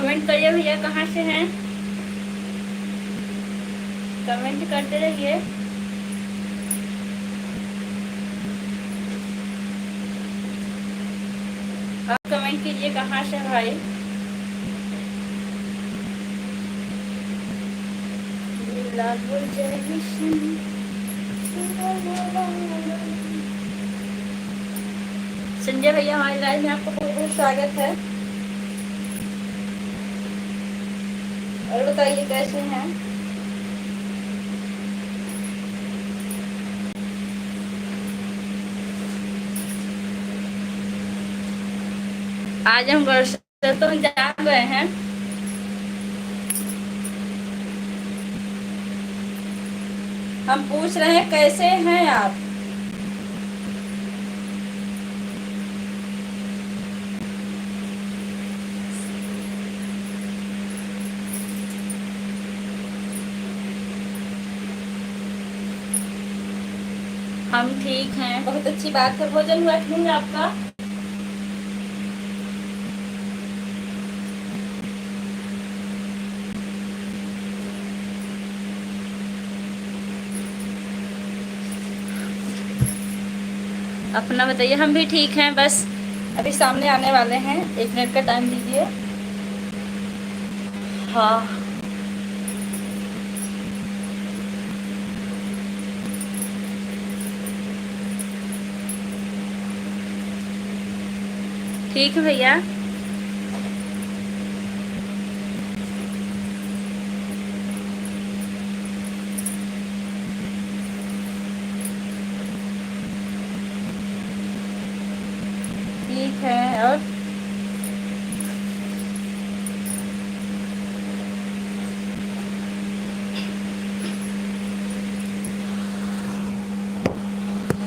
Comment करिए भैया, कहाँ से हैं, कमेंट करते रहिए। आप कमेंट कीजिए कहाँ से भाई। संजय भैया हमारी लाइव में आपको बहुत बहुत स्वागत है। और बताइए कैसे हैं। आज हम घर से तो जा गए हैं। हम पूछ रहे हैं कैसे हैं आप। हम ठीक हैं, बहुत अच्छी बात है। भोजन हुआ नहीं आपका? अपना बताइए। हम भी ठीक हैं, बस अभी सामने आने वाले हैं, 1 मिनट का टाइम दीजिए। हाँ ठीक है भैया। ठीक है। और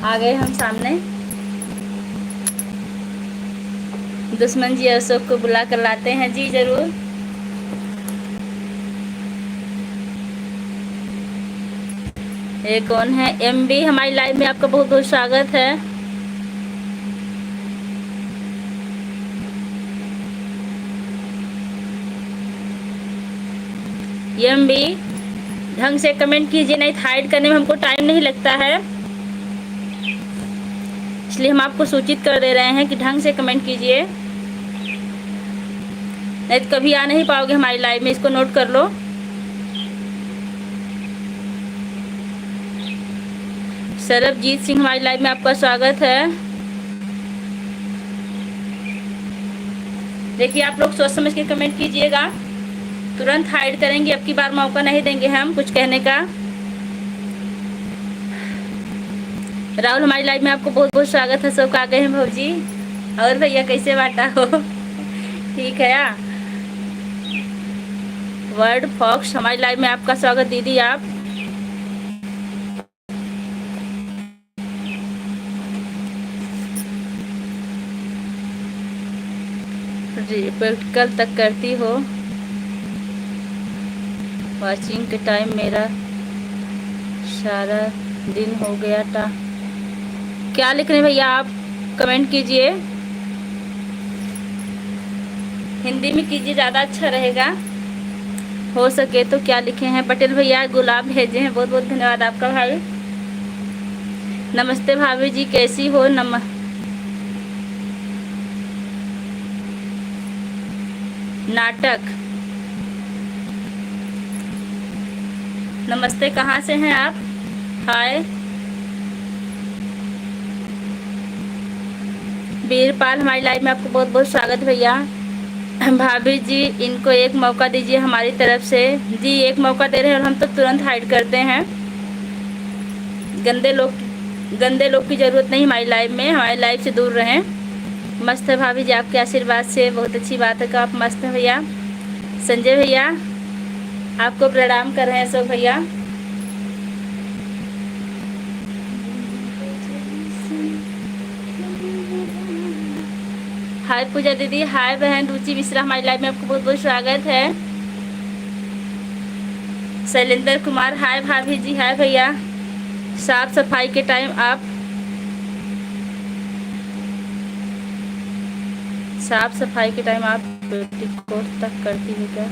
आ गए हम सामने। दुश्मन जी अशोक को बुला कर लाते हैं जी, जरूर। ये कौन है? MB, हमारी लाइव में आपका बहुत बहुत स्वागत है। MB ढंग से कमेंट कीजिए, नहीं हाइड करने में हमको टाइम नहीं लगता है, इसलिए हम आपको सूचित कर दे रहे हैं कि ढंग से कमेंट कीजिए, नहीं तो कभी आ नहीं पाओगे हमारी लाइव में। इसको नोट कर लो। सरबजीत सिंह, हमारी लाइव में आपका स्वागत है। देखिए आप लोग सोच समझ के कमेंट कीजिएगा, तुरंत हाइड करेंगे, अब की बार मौका नहीं देंगे हम कुछ कहने का। राहुल, हमारी लाइव में आपको बहुत बहुत स्वागत है। सब आ गए हैं भौजी। और भैया कैसे बाटा हो? ठीक है यार। वर्ड फॉक्स, हमारी लाइव में आपका स्वागत दीदी। आप प्रैक्टिकल तक करती हो? वॉचिंग के टाइम मेरा सारा दिन हो गया था। क्या लिख रहे हैं भैया आप? कमेंट कीजिए, हिंदी में कीजिए, ज़्यादा अच्छा रहेगा। हो सके तो क्या लिखे हैं? पटेल भैया गुलाब भेजे हैं, बहुत बहुत धन्यवाद आपका भाई। नमस्ते भाभी जी, कैसी हो? नाटक, नमस्ते, कहाँ से हैं आप? हाय। वीरपाल, हमारी लाइव में आपको बहुत बहुत स्वागत भैया। भाभी जी इनको एक मौका दीजिए हमारी तरफ से। जी एक मौका दे रहे हैं और हम तो तुरंत हाइड करते हैं। गंदे लोग की ज़रूरत नहीं हमारी लाइव में, हमारी लाइव से दूर रहें। मस्त है भाभी जी, आपके आशीर्वाद से, बहुत अच्छी बात है कि आप मस्त हैं भैया। संजय भैया आपको प्रणाम कर रहे हैं। अशोक भैया, हाय पूजा दीदी, हाय बहन रुचि मिश्रा, हमारी लाइव में आपको बहुत बहुत स्वागत है। शैलेंद्र कुमार, हाय भाभी जी, हाय भैया। साफ सफाई के टाइम आप साफ सफाई के टाइम आप पेटीकोट तक करती हूँ क्या?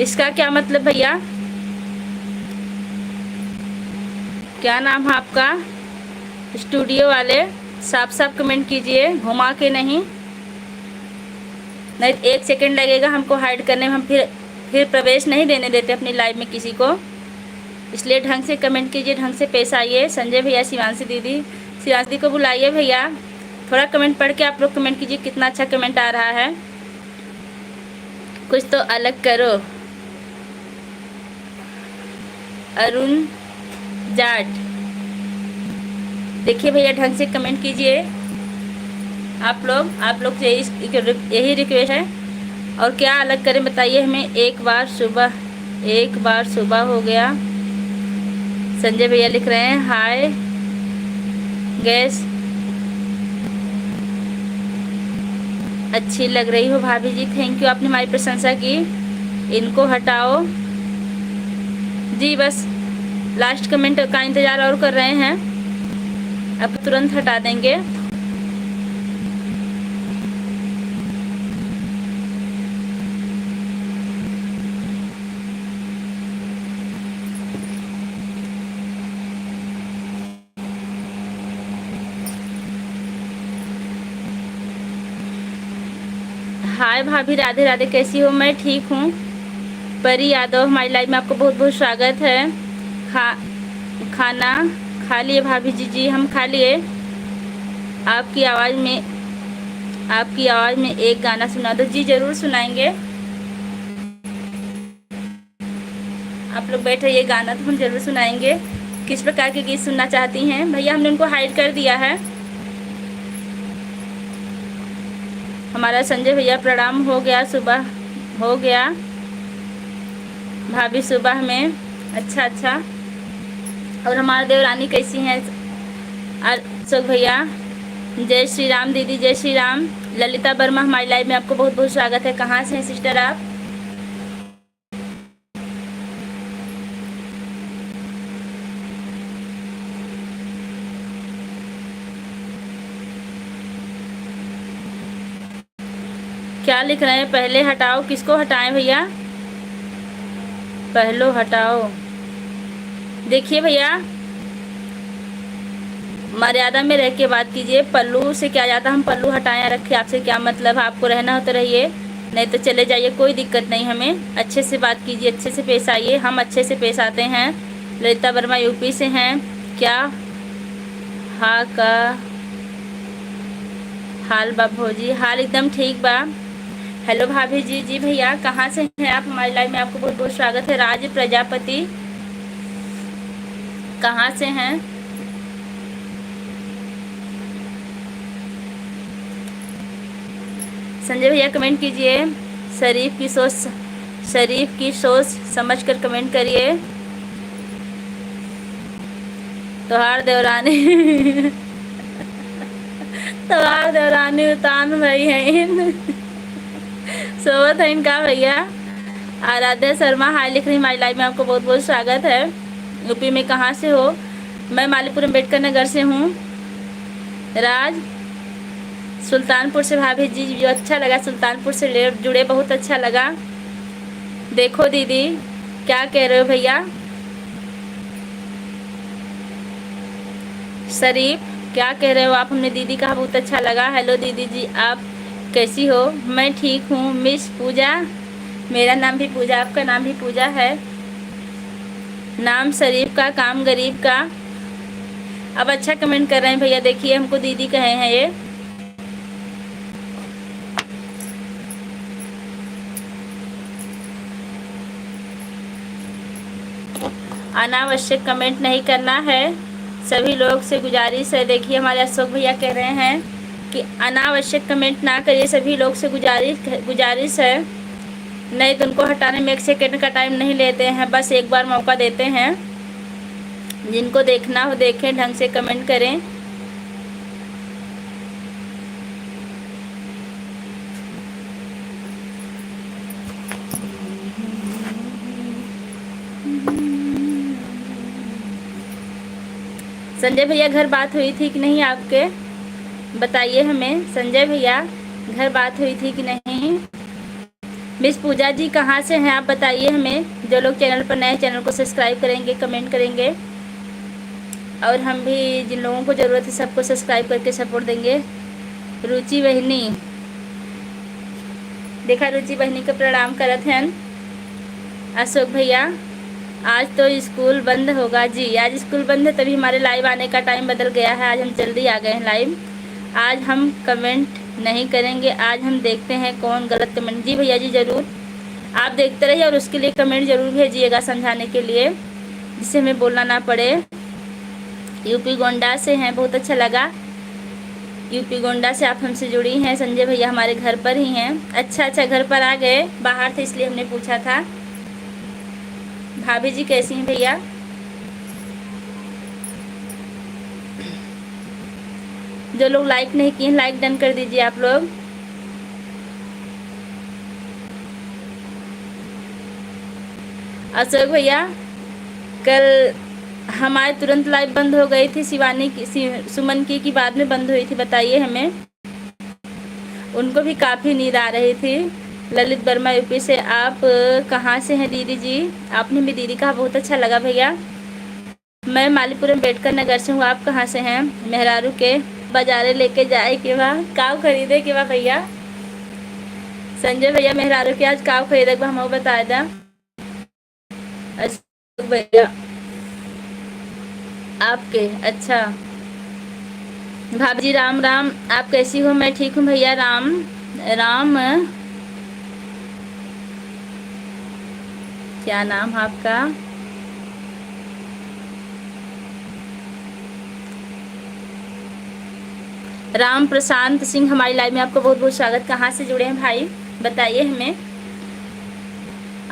इसका क्या मतलब भैया? क्या नाम है आपका? स्टूडियो वाले साफ साफ कमेंट कीजिए, घुमा के नहीं। नहीं 1 सेकंड लगेगा हमको हाइड करने में, हम फिर प्रवेश नहीं देने देते अपनी लाइव में किसी को, इसलिए ढंग से कमेंट कीजिए, ढंग से पेश आइए। संजय भैया, शिवांशी दीदी, शिवांशी दी को बुलाइए भैया, थोड़ा कमेंट पढ़ के आप लोग कमेंट कीजिए, कितना अच्छा कमेंट आ रहा है। कुछ तो अलग करो। अरुण जाट, देखिए भैया ढंग से कमेंट कीजिए आप लोग से यही रिक्वेस्ट है। और क्या अलग करें बताइए हमें। एक बार सुबह हो गया। संजय भैया लिख रहे हैं हाय गैस, अच्छी लग रही हो भाभी जी, थैंक यू, आपने हमारी प्रशंसा की। इनको हटाओ जी, बस लास्ट कमेंट का इंतज़ार और कर रहे हैं, अब तुरंत हटा देंगे। हाय भाभी, राधे राधे, कैसी हो? मैं ठीक हूँ। परी यादव, हमारी लाइव में आपको बहुत बहुत स्वागत है। खाना खा लिए भाभी जी? जी हम खा लिए। आपकी आवाज़ में एक गाना सुना दो। जी ज़रूर सुनाएंगे, आप लोग बैठ रहिए, गाना तो हम ज़रूर सुनाएंगे। किस प्रकार के गीत सुनना चाहती हैं भैया? हमने उनको हाइड कर दिया है। हमारा संजय भैया प्रणाम हो गया, सुबह हो गया भाभी सुबह में। अच्छा। और हमारा देवरानी कैसी हैं अशोक भैया? जय श्री राम दीदी, जय श्री राम। ललिता वर्मा, हमारी लाइव में आपको बहुत बहुत स्वागत है। कहाँ से हैं सिस्टर आप? क्या लिख रहे हैं? पहले हटाओ, किसको हटाएं भैया? पहलो हटाओ। देखिए भैया, मर्यादा में रह के बात कीजिए। पल्लू से क्या जाता, हम पल्लू हटाएं रखे, आपसे क्या मतलब है? आपको रहना हो तो रहिए, नहीं तो चले जाइए, कोई दिक्कत नहीं। हमें अच्छे से बात कीजिए, अच्छे से पेश आइए, हम अच्छे से पेश आते हैं। ललिता वर्मा यूपी से हैं। क्या हाँ का हाल बा भौजी? हाल एकदम ठीक बा। हेलो भाभी जी। जी भैया, कहाँ से हैं आप? हमारी लाइव में आपको बहुत बहुत स्वागत है। राज प्रजापति, कहाँ से हैं? संजय भैया कमेंट कीजिए। शरीफ की सोच समझ कर कमेंट करिए। तोहार देवरानी उतान भाई हैं सोवत है इनका भैया। आराध्या शर्मा हाय लिख रही, हमारी लाइव में आपको बहुत बहुत स्वागत है। यूपी में कहाँ से हो? मैं मालीपुर अम्बेडकर नगर से हूँ। राज सुल्तानपुर से भाभी जी, जो अच्छा लगा, सुल्तानपुर से जुड़े, बहुत अच्छा लगा। देखो दीदी, क्या कह रहे हो भैया? शरीफ, क्या कह रहे हो आप? हमने दीदी कहा, बहुत अच्छा लगा। हेलो दीदी जी, आप कैसी हो? मैं ठीक हूँ। मिस पूजा, मेरा नाम भी पूजा, आपका नाम भी पूजा है। नाम शरीफ का, काम गरीब का। अब अच्छा कमेंट कर रहे हैं भैया, देखिए हमको दीदी कहे हैं ये। अनावश्यक कमेंट नहीं करना है, सभी लोग से गुजारिश है। देखिए हमारे अशोक भैया कह रहे हैं कि अनावश्यक कमेंट ना करिए, सभी लोग से गुजारिश है। नहीं तो उनको हटाने में 1 सेकंड का टाइम नहीं लेते हैं, बस एक बार मौका देते हैं। जिनको देखना हो देखें, ढंग से कमेंट करें। संजय भैया घर बात हुई थी कि नहीं आपके? बताइए हमें। संजय भैया, घर बात हुई थी कि नहीं? मिस पूजा जी कहाँ से हैं आप बताइए हमें। जो लोग चैनल पर नए, चैनल को सब्सक्राइब करेंगे, कमेंट करेंगे, और हम भी जिन लोगों को ज़रूरत है सबको सब्सक्राइब करके सपोर्ट देंगे। रुचि बहनी, देखा रुचि बहनी को प्रणाम करत हैं। अशोक भैया, आज तो स्कूल बंद होगा जी। आज स्कूल बंद है, तभी हमारे लाइव आने का टाइम बदल गया है। आज हम जल्दी आ गए हैं लाइव। आज हम कमेंट नहीं करेंगे, आज हम देखते हैं कौन गलत कमेंट। जी भैया जी, ज़रूर आप देखते रहिए और उसके लिए कमेंट ज़रूर भेजिएगा समझाने के लिए, जिससे हमें बोलना ना पड़े। यूपी गोंडा से हैं, बहुत अच्छा लगा। यूपी गोंडा से आप हमसे जुड़ी हैं। संजय भैया हमारे घर पर ही हैं। अच्छा, घर पर आ गए, बाहर थे इसलिए हमने पूछा था। भाभी जी कैसी हैं भैया? जो लोग लाइक नहीं किए लाइक डन कर दीजिए आप लोग। अशोक भैया, कल हमारे तुरंत लाइव बंद हो गई थी। शिवानी की, सुमन की बाद में बंद हुई थी। बताइए हमें। उनको भी काफ़ी नींद आ रही थी। ललित वर्मा यूपी से, आप कहाँ से हैं दीदी जी? आपने भी दीदी कहा, बहुत अच्छा लगा भैया। मैं मालीपुर अम्बेडकर नगर से हूँ। आप कहाँ से हैं? मेहरारू के बाजारे लेके जाए के वहाँ काव खरीदे के वहाँ भैया। संजय भैया, मेहरारू के आज काव खरीदे के हम बताए दा। अच्छा भैया आपके, अच्छा। भाभी जी राम राम, आप कैसी हो? मैं ठीक हूँ भैया। राम राम, क्या नाम आपका? राम प्रशांत सिंह, हमारी लाइव में आपका बहुत बहुत स्वागत। कहाँ से जुड़े हैं भाई बताइए हमें।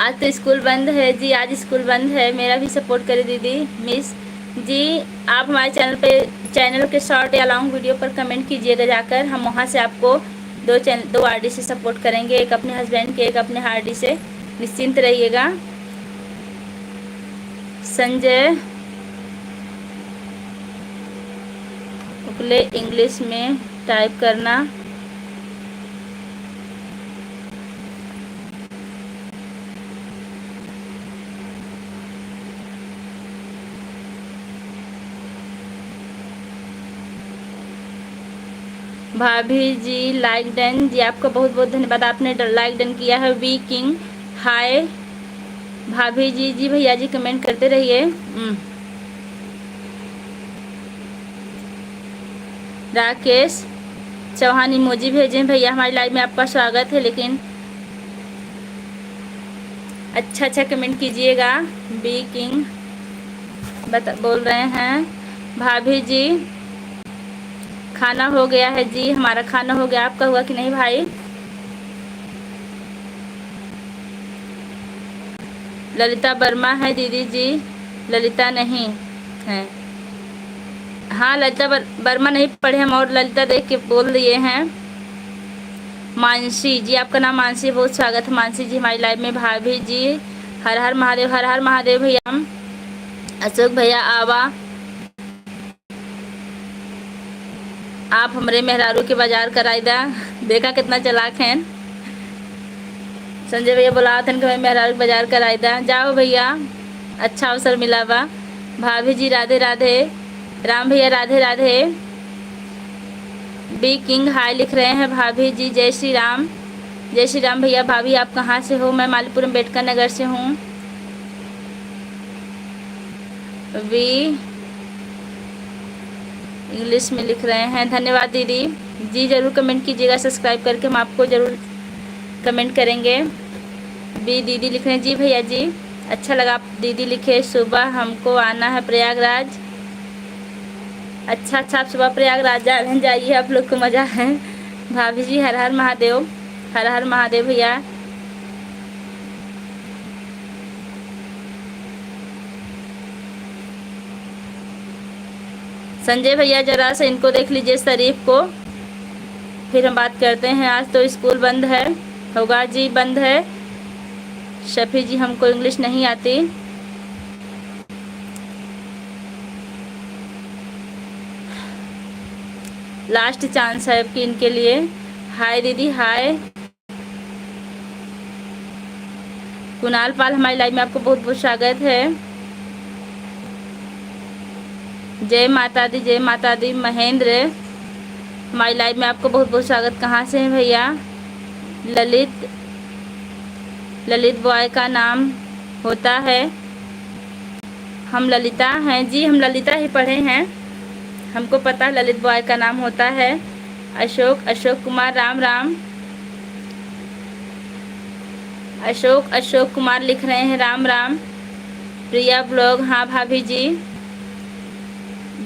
आज तो स्कूल बंद है जी, आज स्कूल बंद है। मेरा भी सपोर्ट करें दीदी। मिस जी, आप हमारे चैनल के शॉर्ट या लॉन्ग वीडियो पर कमेंट कीजिएगा जाकर। हम वहाँ से आपको दो आरडी से सपोर्ट करेंगे, एक अपने हस्बैंड के, एक अपने आरडी से। निश्चिंत रहिएगा। संजय उकले इंग्लिश में टाइप करना। भाभी जी लाइक डन जी, आपका बहुत बहुत धन्यवाद, आपने लाइक डन किया है। वी किंग हाय भाभी जी। जी भैया जी कमेंट करते रहिए। राकेश चौहान इमोजी भेजें भैया। हमारी लाइव में आपका स्वागत है, लेकिन अच्छा कमेंट कीजिएगा। बी किंग बोल रहे हैं। भाभी जी खाना हो गया है जी, हमारा खाना हो गया। आपका हुआ कि नहीं भाई? ललिता वर्मा है दीदी जी, ललिता नहीं है। हाँ, ललिता वर्मा नहीं पढ़े हम, और ललिता देख के बोल दिए हैं। मानसी जी, आपका नाम मानसी, बहुत स्वागत है मानसी जी हमारी लाइव में। भाभी जी हर हर महादेव, हर हर महादेव भैया। अशोक भैया आवा, आप हमारे मेहरारू के बाजार कराई दा। देखा कितना चलाक हैं। संजय भैया बोला था कि मैं मेहरारू के बाजार कराई दा। जाओ भैया, अच्छा अवसर मिला बा। भाभी जी राधे राधे। राम भैया राधे राधे। बी किंग हाय लिख रहे हैं। भाभी जी जय श्री राम। जय श्री राम भैया। भाभी आप कहाँ से हो? मैं मालीपुर अम्बेडकर नगर से हूँ। वी इंग्लिश में लिख रहे हैं। धन्यवाद दीदी जी, ज़रूर कमेंट कीजिएगा सब्सक्राइब करके, हम आपको ज़रूर कमेंट करेंगे। बी दीदी लिख रहे हैं। जी भैया जी, अच्छा लगा आप दीदी लिखे। सुबह हमको आना है प्रयागराज। अच्छा, आप सुबह प्रयागराज जाइए, आप लोग को मज़ा है। भाभी जी हर हर महादेव, हर हर महादेव भैया। संजय भैया जरा से इनको देख लीजिए, शरीफ को, फिर हम बात करते हैं। आज तो स्कूल बंद है, होगा जी बंद है। शफी जी हमको इंग्लिश नहीं आती। लास्ट चांस है आपकी इनके लिए। हाय दीदी, हाय। कुणाल पाल हमारी लाइव में आपको बहुत बहुत स्वागत है। जय माता दी, जय माता दी। महेंद्र, हमारी लाइव में आपको बहुत बहुत स्वागत। कहाँ से हैं भैया? ललित, ललित बॉय का नाम होता है। हम ललिता हैं जी, हम ललिता ही पढ़े हैं, हमको पता है ललित बॉय का नाम होता है। अशोक, अशोक कुमार, राम राम। अशोक, अशोक कुमार लिख रहे हैं राम राम। प्रिया ब्लॉग, हाँ भाभी जी।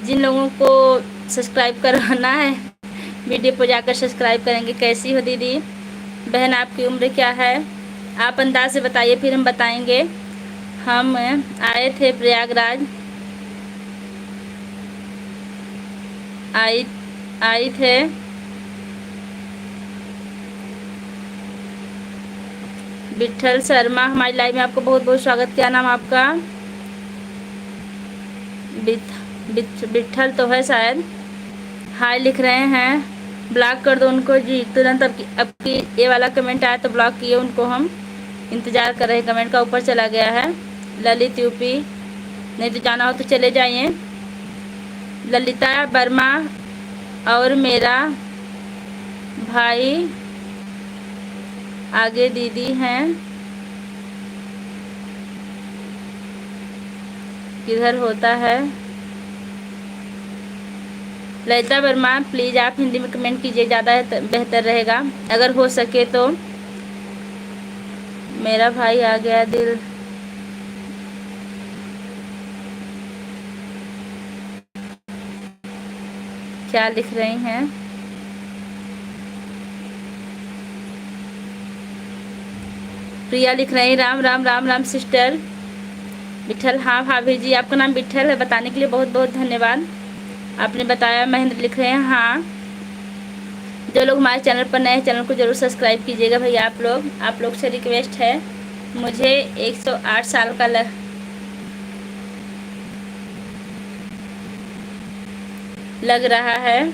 जिन लोगों को सब्सक्राइब करवाना है वीडियो पर जाकर सब्सक्राइब करेंगे। कैसी हो दीदी? बहन आपकी उम्र क्या है? आप अंदाज से बताइए, फिर हम बताएंगे। हम आए थे प्रयागराज, आई थे। विठल शर्मा, हमारी लाइव में आपको बहुत बहुत स्वागत। क्या नाम आपका? विठल तो है शायद। हाय लिख रहे हैं। ब्लॉक कर दो उनको जी तुरंत। आपकी ये वाला कमेंट आया तो ब्लॉक किए उनको। हम इंतज़ार कर रहे हैं, कमेंट का ऊपर चला गया है। ललित यूपी, नहीं तो जाना हो तो चले जाइए। ललिता वर्मा और मेरा भाई आगे दीदी हैं। किधर होता है? ललिता वर्मा, प्लीज़ आप हिंदी में कमेंट कीजिए, ज़्यादा बेहतर रहेगा अगर हो सके तो। मेरा भाई आ गया दिल, क्या लिख रही हैं? प्रिया लिख रही, राम राम, राम राम सिस्टर। विठल, हाँ भाभी जी, आपका नाम विठल है, बताने के लिए बहुत बहुत धन्यवाद, आपने बताया। महेंद्र लिख रहे हैं हाँ। जो लोग हमारे चैनल पर नए हैं, चैनल को जरूर सब्सक्राइब कीजिएगा भैया। आप लोग से रिक्वेस्ट है। मुझे 108 साल का लग रहा है।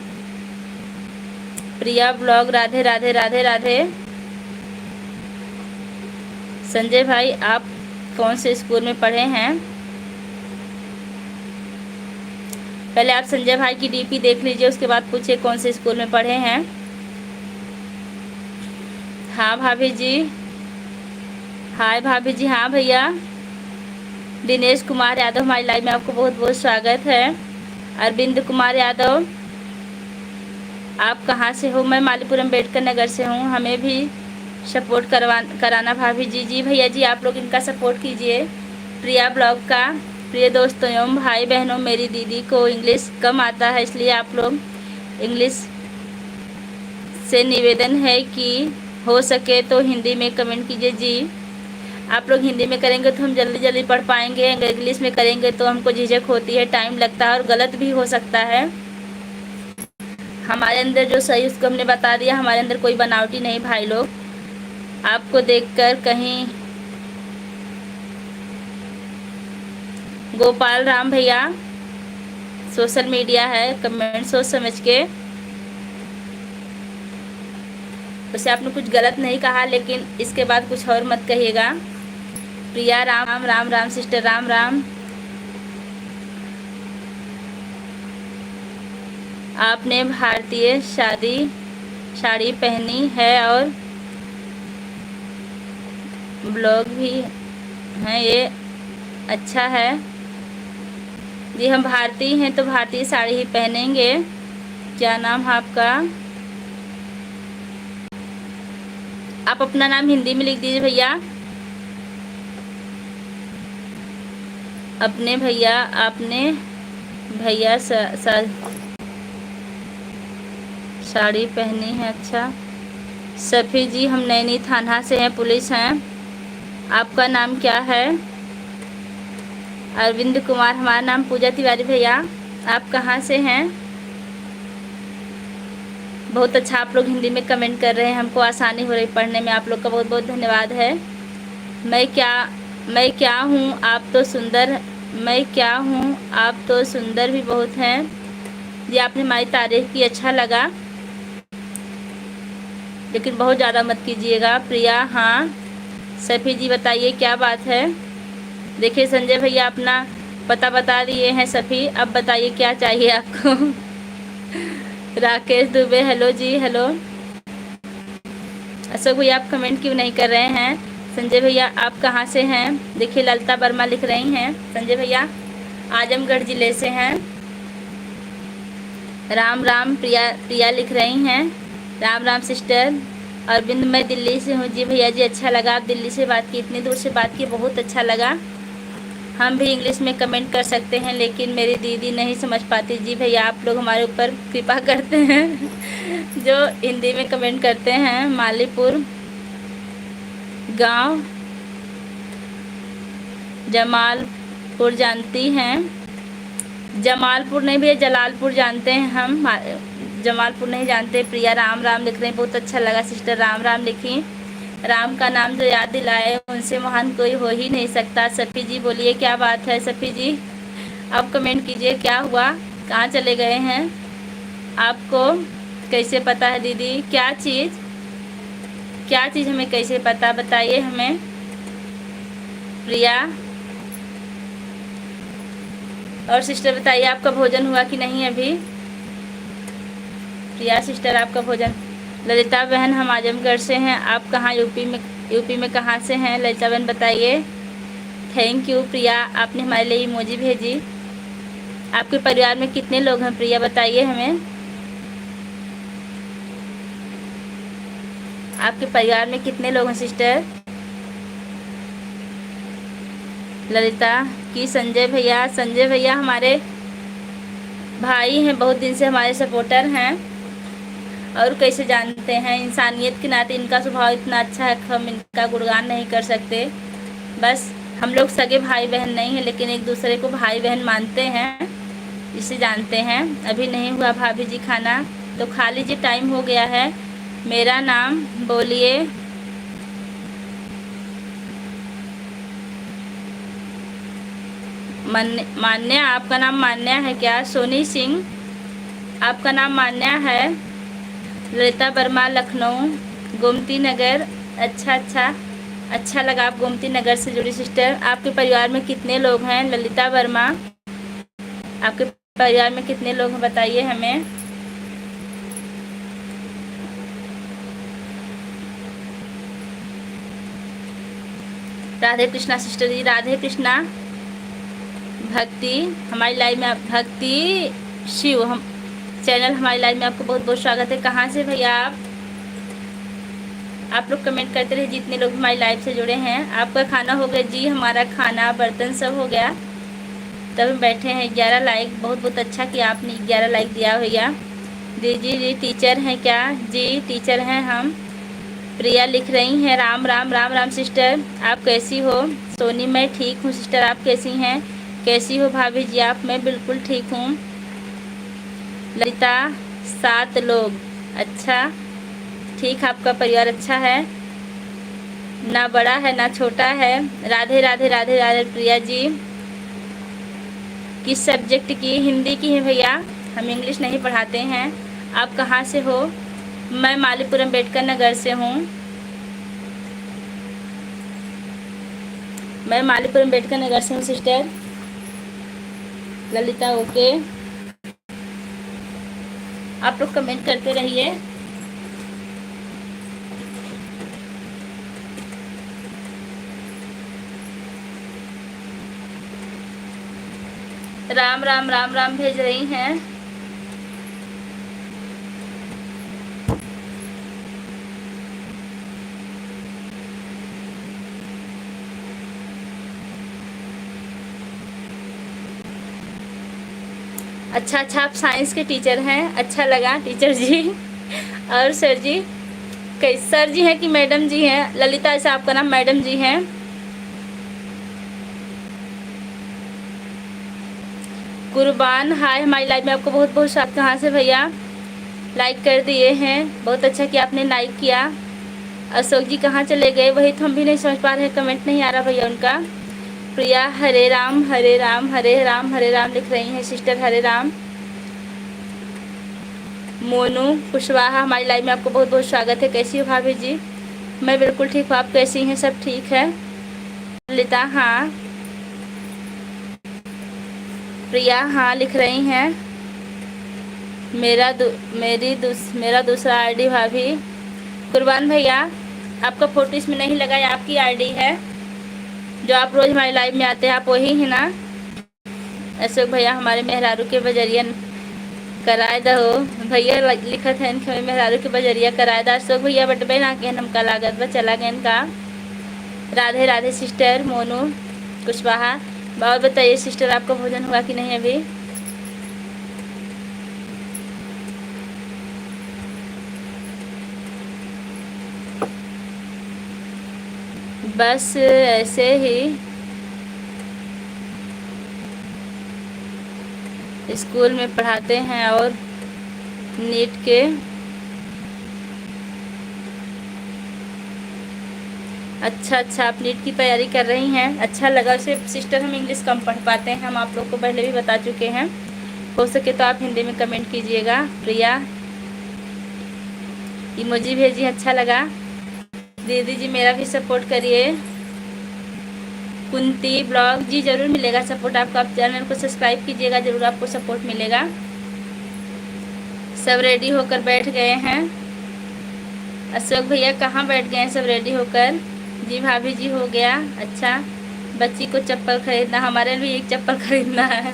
प्रिया ब्लॉग, राधे राधे, राधे राधे। संजय भाई, आप कौन से स्कूल में पढ़े हैं? पहले आप संजय भाई की डीपी देख लीजिए, उसके बाद पूछिए कौन से स्कूल में पढ़े हैं। हाँ भाभी जी, हाय भाभी जी, हाँ भैया। दिनेश कुमार यादव, हमारी लाइव में आपको बहुत बहुत स्वागत है। अरविंद कुमार यादव, आप कहाँ से हो? मैं मालीपुरम अम्बेडकर नगर से हूँ। हमें भी सपोर्ट कराना भाभी जी। जी भैया जी, आप लोग इनका सपोर्ट कीजिए, प्रिया ब्लॉग का। प्रिय दोस्तों एवं भाई बहनों, मेरी दीदी को इंग्लिश कम आता है, इसलिए आप लोग इंग्लिश से निवेदन है कि हो सके तो हिंदी में कमेंट कीजिए। जी, आप लोग हिंदी में करेंगे तो हम जल्दी जल्दी पढ़ पाएंगे, अगर इंग्लिश में करेंगे तो हमको झिझक होती है, टाइम लगता है और गलत भी हो सकता है। हमारे अंदर जो सही उसको हमने बता दिया, हमारे अंदर कोई बनावटी नहीं भाई लोग। आपको देखकर कहीं गोपाल राम भैया, सोशल मीडिया है, कमेंट सोच समझ के। वैसे आपने कुछ गलत नहीं कहा, लेकिन इसके बाद कुछ और मत कहिएगा। प्रिया, राम राम, राम सिस्टर, राम राम। आपने भारतीय साड़ी पहनी है और ब्लॉग भी हैं, ये अच्छा है जी। हम भारतीय हैं तो भारतीय साड़ी ही पहनेंगे। क्या नाम है आपका? आप अपना नाम हिंदी में लिख दीजिए भैया। आपने भैया साड़ी पहनी है, अच्छा। सफ़ी जी, हम नैनी थाना से हैं, पुलिस हैं। आपका नाम क्या है? अरविंद कुमार, हमारा नाम पूजा तिवारी भैया। आप कहाँ से हैं? बहुत अच्छा, आप लोग हिंदी में कमेंट कर रहे हैं, हमको आसानी हो रही पढ़ने में, आप लोग का बहुत बहुत धन्यवाद है। मैं क्या हूँ, आप तो सुंदर। मैं क्या हूँ, आप तो सुंदर भी बहुत हैं। जी आपने हमारी तारीफ़ की, अच्छा लगा, लेकिन बहुत ज़्यादा मत कीजिएगा। प्रिया हाँ। सफ़ी जी बताइए क्या बात है। देखिए संजय भैया अपना पता बता दिए हैं सफ़ी, अब बताइए क्या चाहिए आपको। राकेश दुबे हेलो जी, हेलो। अशोक भैया आप कमेंट क्यों नहीं कर रहे हैं। संजय भैया आप कहाँ से हैं। देखिए ललिता वर्मा लिख रही हैं। संजय भैया आजमगढ़ ज़िले से हैं। राम राम प्रिया, प्रिया लिख रही हैं। राम राम सिस्टर। अरविंद मैं दिल्ली से हूँ। जी भैया जी अच्छा लगा, आप दिल्ली से बात की, इतनी दूर से बात की, बहुत अच्छा लगा। हम भी इंग्लिश में कमेंट कर सकते हैं लेकिन मेरी दीदी नहीं समझ पाती। जी भैया आप लोग हमारे ऊपर कृपा करते हैं जो हिंदी में कमेंट करते हैं। मालीपुर गांव जमालपुर जानती हैं। जमालपुर नहीं भैया, जलालपुर जानते हैं हम, जमालपुर नहीं जानते। प्रिया राम राम लिख रहे हैं, बहुत अच्छा लगा सिस्टर, राम राम लिखी। राम का नाम जो याद दिलाए उनसे महान कोई हो ही नहीं सकता। सफ़ी जी बोलिए क्या बात है। सफ़ी जी अब कमेंट कीजिए क्या हुआ, कहाँ चले गए हैं। आपको कैसे पता है दीदी, क्या चीज़ हमें कैसे पता, बताइए हमें। प्रिया और सिस्टर बताइए आपका भोजन हुआ कि नहीं अभी। प्रिया सिस्टर आपका भोजन। ललिता बहन हम आजमगढ़ से हैं, आप कहाँ यूपी में कहाँ से हैं ललिता बहन बताइए। थैंक यू प्रिया, आपने हमारे लिए इमोजी भेजी। आपके परिवार में कितने लोग हैं प्रिया बताइए हमें। आपके परिवार में कितने लोग हैं सिस्टर। ललिता की संजय भैया हमारे भाई हैं, बहुत दिन से हमारे सपोर्टर हैं और कैसे जानते हैं। इंसानियत के नाते इनका स्वभाव इतना अच्छा है, हम इनका गुणगान नहीं कर सकते। बस हम लोग सगे भाई बहन नहीं हैं लेकिन एक दूसरे को भाई बहन मानते हैं, इसे जानते हैं। अभी नहीं हुआ भाभी जी खाना, तो खा लीजिए, टाइम हो गया है। मेरा नाम बोलिए। मान्या, आपका नाम मान्या है क्या। सोनी सिंह आपका नाम मान्या है। ललिता वर्मा लखनऊ गोमती नगर, अच्छा लगा आप गोमती नगर से जुड़ी सिस्टर। आपके परिवार में कितने लोग हैं ललिता वर्मा, आपके परिवार में कितने लोग हैं बताइए हमें। राधे कृष्णा सिस्टर जी, राधे कृष्णा। भक्ति हमारी लाइव में, भक्ति शिव हम चैनल हमारी लाइव में आपको बहुत बहुत स्वागत है। कहाँ से भैया आप लोग कमेंट करते रहे जितने लोग हमारी लाइव से जुड़े हैं। आपका खाना हो गया जी, हमारा खाना बर्तन सब हो गया, तब हम बैठे हैं। 11 लाइक, बहुत बहुत अच्छा किया आपने 11 लाइक दिया भैया। दीदी जी टीचर हैं क्या। जी टीचर हैं हम। प्रिया लिख रही हैं राम राम। राम राम सिस्टर, आप कैसी हो। सोनी मैं ठीक हूँ सिस्टर, आप कैसी हैं। कैसी हो भाभी जी आप। मैं बिल्कुल ठीक हूँ। ललिता 7 लोग, अच्छा ठीक, आपका परिवार अच्छा है, ना बड़ा है ना छोटा है। राधे राधे राधे राधे। प्रिया जी किस सब्जेक्ट की। हिंदी की है भैया, हम इंग्लिश नहीं पढ़ाते हैं। आप कहाँ से हो। मैं मालीपुर अम्बेडकर नगर से हूँ। मैं मालीपुर अम्बेडकर नगर से हूँ सिस्टर। ललिता ओके, आप लोग कमेंट करते रहिए। राम राम राम राम भेज रही हैं। अच्छा आप साइंस के टीचर हैं, अच्छा लगा टीचर जी। और सर जी कैसे, सर जी हैं कि मैडम जी हैं। ललिता ऐसा आपका नाम मैडम जी हैं। कुर्बान हाय, हमारी लाइव में आपको बहुत बहुत स्वागत। कहाँ से भैया, लाइक कर दिए हैं, बहुत अच्छा किया आपने लाइक किया। अशोक जी कहाँ चले गए, वही तो हम भी नहीं समझ पा रहे हैं, कमेंट नहीं आ रहा भैया उनका। प्रिया हरे राम हरे राम हरे राम हरे राम लिख रही हैं सिस्टर, हरे राम। मोनू कुशवाहा हमारी लाइव में आपको बहुत बहुत स्वागत है। कैसी हो भाभी जी? मैं बिल्कुल ठीक हूँ, आप कैसी हैं? सब ठीक है? ललिता हाँ, प्रिया हाँ लिख रही हैं। मेरा दूसरा आईडी भाभी। कुर्बान भैया आपका फ़ोटो इसमें नहीं लगा, ये आपकी आईडी है जो आप रोज़ हमारे लाइव में आते हैं, आप वही हैं ना? अशोक भैया हमारे मेहरारू के बजरिया कराए दहो भैया लिखत है इनके मेहरारू के बजरिया कराए दा। अशोक भैया बटबे ना के नमका लागत बा चला गए इनका। राधे राधे सिस्टर मोनू कुशवाहा। और बताइए सिस्टर, आपका भोजन हुआ कि नहीं अभी? बस ऐसे ही स्कूल में पढ़ाते हैं और नीट के अच्छा आप नीट की तैयारी कर रही हैं, अच्छा लगा उसे। सिस्टर हम इंग्लिश कम पढ़ पाते हैं, हम आप लोग को पहले भी बता चुके हैं। हो सके तो आप हिंदी में कमेंट कीजिएगा। प्रिया इमोजी भेजी, अच्छा लगा। दीदी जी मेरा भी सपोर्ट करिए। कुंती ब्लॉग जी ज़रूर मिलेगा सपोर्ट आपको, आप चैनल को सब्सक्राइब कीजिएगा, ज़रूर आपको सपोर्ट मिलेगा। सब रेडी होकर बैठ गए हैं। अशोक भैया कहाँ बैठ गए हैं? सब रेडी होकर। जी भाभी जी हो गया। अच्छा, बच्ची को चप्पल खरीदना, हमारे लिए एक चप्पल खरीदना है।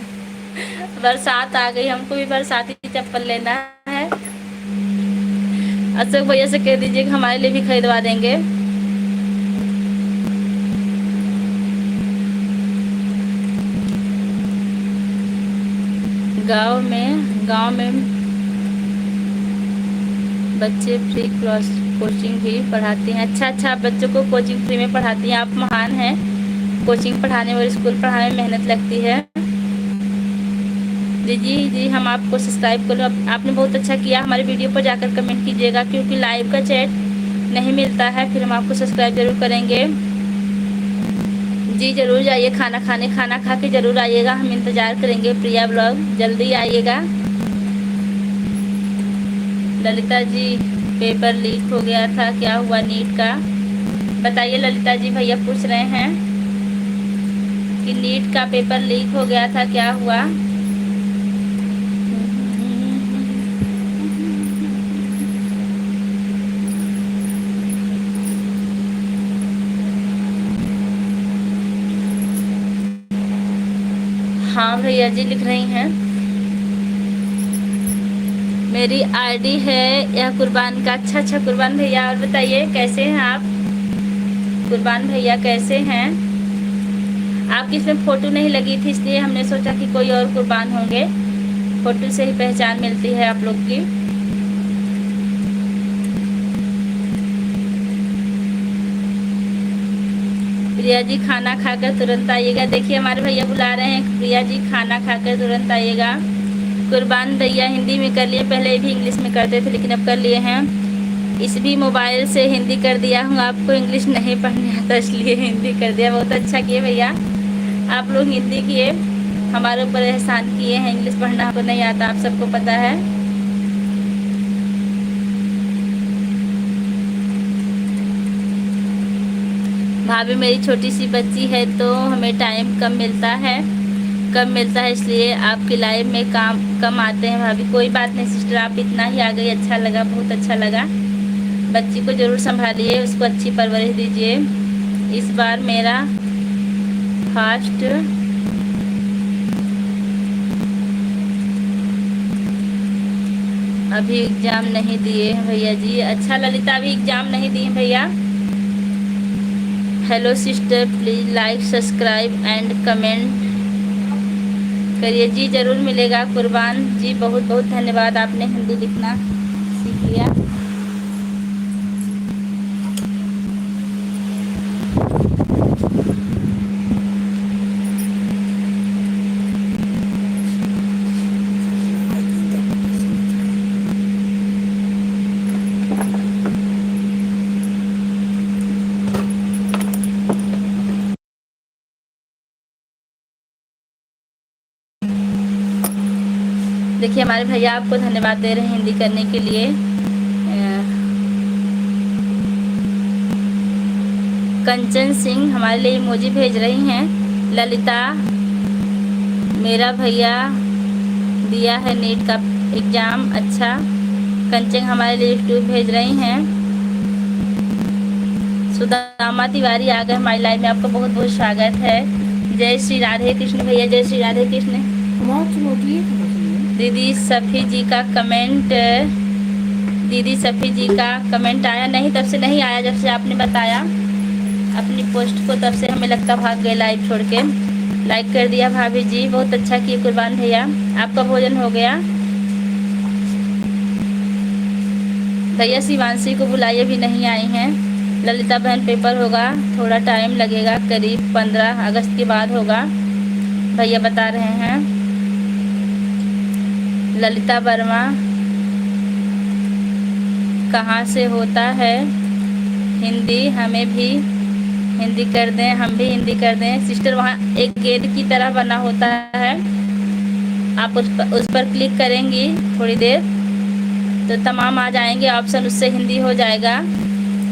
बरसात आ गई, हमको भी बरसाती चप्पल लेना है। अशोक भैया से कह दीजिए कि हमारे लिए भी खरीदवा देंगे। गांव में बच्चे फ्री कोचिंग भी पढ़ाती हैं। अच्छा आप बच्चों को कोचिंग फ्री में पढ़ाती हैं, आप महान हैं। कोचिंग पढ़ाने और स्कूल पढ़ाने में मेहनत लगती है। जी हम आपको सब्सक्राइब करो। आपने बहुत अच्छा किया, हमारे वीडियो पर जाकर कमेंट कीजिएगा, क्योंकि लाइव का चैट नहीं मिलता है, फिर हम आपको सब्सक्राइब जरूर करेंगे। जी ज़रूर जाइए खाना खा के ज़रूर आइएगा, हम इंतज़ार करेंगे। प्रिया ब्लॉग जल्दी आइएगा। ललिता जी पेपर लीक हो गया था, क्या हुआ नीट का? बताइए ललिता जी, भैया पूछ रहे हैं कि नीट का पेपर लीक हो गया था, क्या हुआ? हाँ भैया जी लिख रही हैं। मेरी आईडी है यह कुर्बान का। अच्छा कुर्बान भैया, और बताइए कैसे हैं आप? कुर्बान भैया कैसे हैं? आपकी इसमें फ़ोटो नहीं लगी थी, इसलिए हमने सोचा कि कोई और कुर्बान होंगे। फ़ोटो से ही पहचान मिलती है आप लोग की। प्रिया जी खाना खाकर तुरंत आइएगा। देखिए हमारे भैया बुला रहे हैं, प्रिया जी खाना खाकर तुरंत आइएगा। कुर्बान भैया हिंदी में कर लिए, पहले भी इंग्लिश में करते थे लेकिन अब कर लिए हैं। इस भी मोबाइल से हिंदी कर दिया हूँ, आपको इंग्लिश नहीं पढ़ने आता इसलिए हिंदी कर दिया। बहुत अच्छा किए भैया, आप लोग हिंदी किए, हमारे ऊपर एहसान किए हैं। इंग्लिश पढ़ना आपको नहीं आता, आप सबको पता है। भाभी मेरी छोटी सी बच्ची है तो हमें टाइम कम मिलता है, इसलिए आपकी लाइव में कम आते हैं। भाभी कोई बात नहीं सिस्टर, आप इतना ही आ गई, अच्छा लगा, बहुत अच्छा लगा। बच्ची को ज़रूर संभालिए, उसको अच्छी परवरिश दीजिए। इस बार मेरा फर्स्ट अभी एग्ज़ाम नहीं दिए हैं भैया जी। अच्छा ललिता अभी एग्ज़ाम नहीं दिए हैं भैया। Hello sister, please like subscribe and comment करिए। जी ज़रूर मिलेगा। कुर्बान जी बहुत बहुत धन्यवाद, आपने हिंदी लिखना सीख लिया। देखिए हमारे भैया आपको धन्यवाद दे रहे हैं हिंदी करने के लिए। कंचन सिंह हमारे लिए इमोजी भेज रही हैं। ललिता, मेरा भैया दिया है नीट का एग्ज़ाम, अच्छा। कंचन हमारे लिए यूट्यूब भेज रही हैं। सुदामा तिवारी आ गए हमारी लाइफ में, आपका बहुत बहुत स्वागत है। जय श्री राधे कृष्ण भैया, जय श्री राधे कृष्ण। दीदी सफ़ी जी का कमेंट, दीदी सफ़ी जी का कमेंट आया नहीं, तब से नहीं आया जब से आपने बताया अपनी पोस्ट को, तब से हमें लगता भाग गए लाइव छोड़ के। लाइक कर दिया भाभी जी, बहुत अच्छा किए कुर्बान भैया। आपका भोजन हो गया? भैया शिवांशी को बुलाइए, भी नहीं आई हैं। ललिता बहन पेपर होगा, थोड़ा टाइम लगेगा, करीब 15 अगस्त के बाद होगा, भैया बता रहे हैं। ललिता वर्मा, कहाँ से होता है हिंदी, हमें भी हिंदी कर दें, हम भी हिंदी कर दें। सिस्टर वहाँ एक गेंद की तरह बना होता है, आप उस पर क्लिक करेंगी थोड़ी देर तो तमाम आ जाएंगे ऑप्शन, उससे हिंदी हो जाएगा।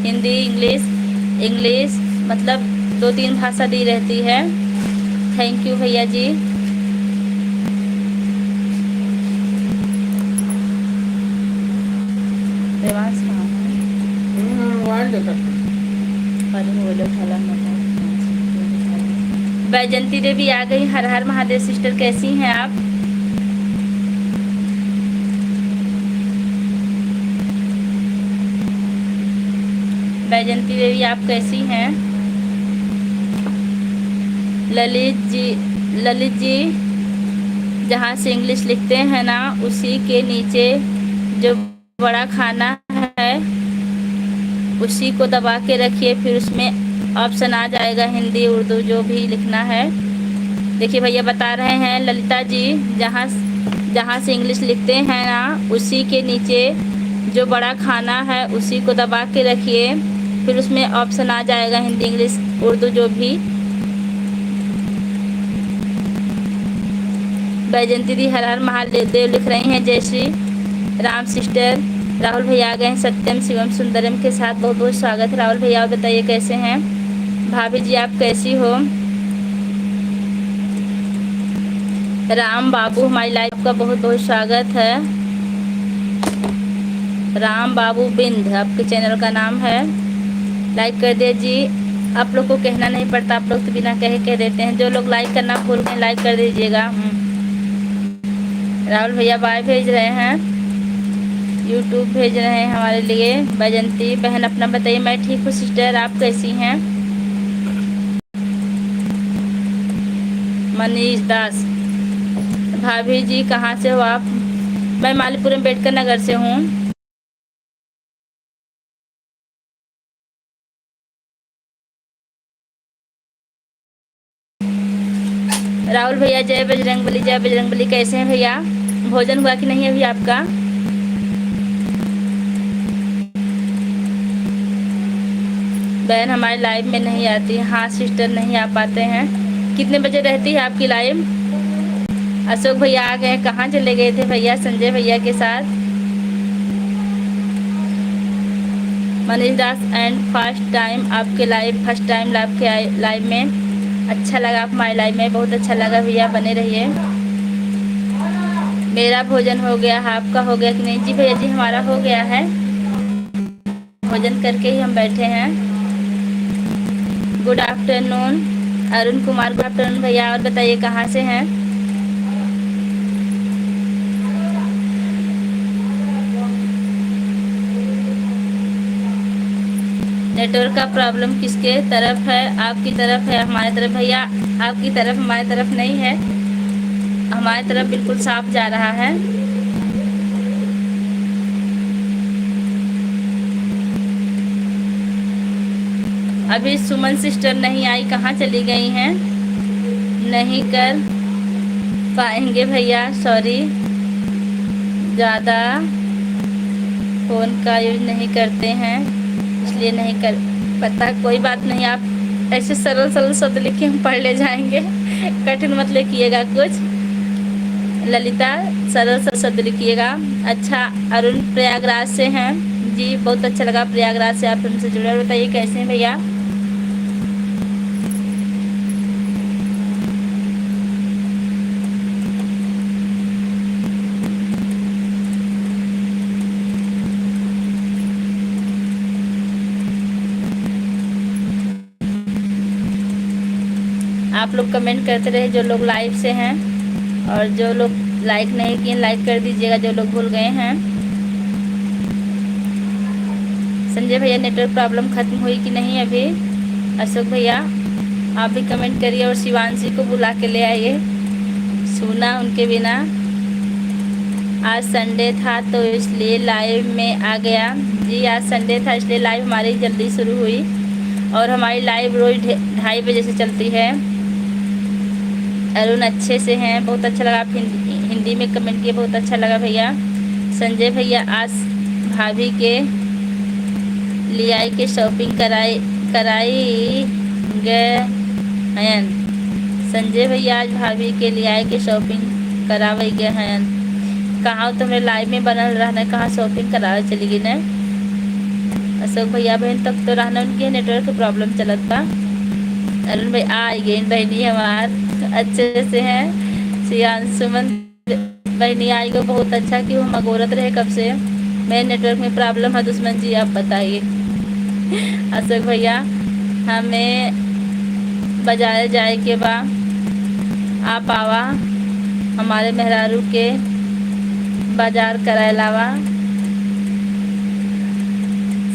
हिंदी, इंग्लिश मतलब 2-3 भाषा दी रहती है। थैंक यू भैया जी। बैजंती देवी आ गई। हर हर महादेव सिस्टर, कैसी हैं आप? बैजंती देवी आप कैसी हैं? ललित जी जहाँ से इंग्लिश लिखते हैं ना, उसी के नीचे जो बड़ा खाना है उसी को दबा के रखिए, फिर उसमें ऑप्शन आ जाएगा हिंदी उर्दू जो भी लिखना है। देखिए भैया बता रहे हैं ललिता जी, जहाँ से इंग्लिश लिखते हैं ना, उसी के नीचे जो बड़ा खाना है उसी को दबा के रखिए, फिर उसमें ऑप्शन आ जाएगा हिंदी इंग्लिश उर्दू जो भी। बैजंती दी हर हर महादेव लिख रही हैं। जय श्री राम सिस्टर। राहुल भैया आ गए हैं सत्यम शिवम सुंदरम के साथ, बहुत बहुत स्वागत है राहुल भैया। और बताइए कैसे हैं? भाभी जी आप कैसी हो? राम बाबू हमारी लाइफ का बहुत बहुत स्वागत है। राम बाबू बिंद आपके चैनल का नाम है। लाइक कर दिए जी, आप लोग को कहना नहीं पड़ता, आप लोग तो बिना कहे कह देते हैं। जो लोग लाइक करना भूल गए लाइक कर दीजिएगा। राहुल भैया बाय भेज रहे हैं, यूट्यूब भेज रहे हैं हमारे लिए। बैजंती बहन अपना बताइए। मैं ठीक हूँ सिस्टर, आप कैसी हैं? मनीष दास, भाभी जी कहाँ से हो आप? मैं मालीपुरम अम्बेडकर नगर से हूँ। राहुल भैया जय बजरंगबली, जय बजरंगबली। कैसे हैं भैया? भोजन हुआ कि नहीं अभी आपका? बहन हमारी लाइव में नहीं आती। हाँ सिस्टर नहीं आ पाते हैं। कितने बजे रहती है आपकी लाइव? अशोक भैया आ गए, कहाँ चले गए थे भैया संजय भैया के साथ? मनीष दास एंड फर्स्ट टाइम आपके लाइव, फर्स्ट टाइम आपके लाइव में अच्छा लगा, आप हमारी लाइव में बहुत अच्छा लगा भैया, बने रहिए। मेरा भोजन हो गया, आपका हो गया कि नहीं? जी भैया जी हमारा हो गया है, भोजन करके ही हम बैठे हैं। Good afternoon Arun Kumar, good afternoon भैया। और बताइए कहाँ से हैं? नेटवर्क का प्रॉब्लम किसके तरफ है? आपकी तरफ है हमारी तरफ? भैया आपकी तरफ हमारी तरफ नहीं है, हमारी तरफ बिल्कुल साफ जा रहा है। अभी सुमन सिस्टर नहीं आई, कहाँ चली गई हैं? नहीं कर पाएंगे भैया, सॉरी, ज़्यादा फ़ोन का यूज नहीं करते हैं इसलिए नहीं कर पता। कोई बात नहीं, आप ऐसे सरल सरल शब्द लिखिए, हम पढ़ ले जाएंगे, कठिन मत लिखिएगा कुछ। ललिता सरल सरल शब्द लिखिएगा। अच्छा, अरुण प्रयागराज से हैं जी, बहुत अच्छा लगा प्रयागराज से आप हमसे जुड़े। बताइए कैसे हैं भैया? आप लोग कमेंट करते रहे जो लोग लाइव से हैं, और जो लोग लाइक नहीं किए लाइक कर दीजिएगा, जो लोग भूल गए हैं। संजय भैया नेटवर्क प्रॉब्लम ख़त्म हुई कि नहीं अभी? अशोक भैया आप भी कमेंट करिए, और शिवांशी को बुला के ले आइए, सुना उनके बिना। आज संडे था तो इसलिए लाइव में आ गया जी। आज संडे था इसलिए लाइव हमारी जल्दी शुरू हुई, और हमारी लाइव रोज़ 2:30 बजे से चलती है। अरुण अच्छे से हैं, बहुत अच्छा लगा। आप हिंदी में कमेंट किए, बहुत अच्छा लगा भैया। संजय भैया आज भाभी के लियाई के शॉपिंग कराई गए हैं। संजय भैया आज भाभी के लियाई के शॉपिंग करावे गए हैं। कहाँ तुम्हें लाइव में बनल रहना, कहाँ शॉपिंग करावे चली गई न? अशोक भैया बहन तक तो रहना, उनकी नेटवर्क प्रॉब्लम चलत बा। अरुण भाई आ गई बहनी हमार, अच्छे से हैं। सियान सुमन बहनी आई गो, बहुत अच्छा कि हम अगोरत रहे कब से। मेरे नेटवर्क में प्रॉब्लम है दुश्मन जी, आप बताइए। अशोक भैया हमें बाजार जाए के बा, आप आवा हमारे मेहरारू के बाजार कराए लावा।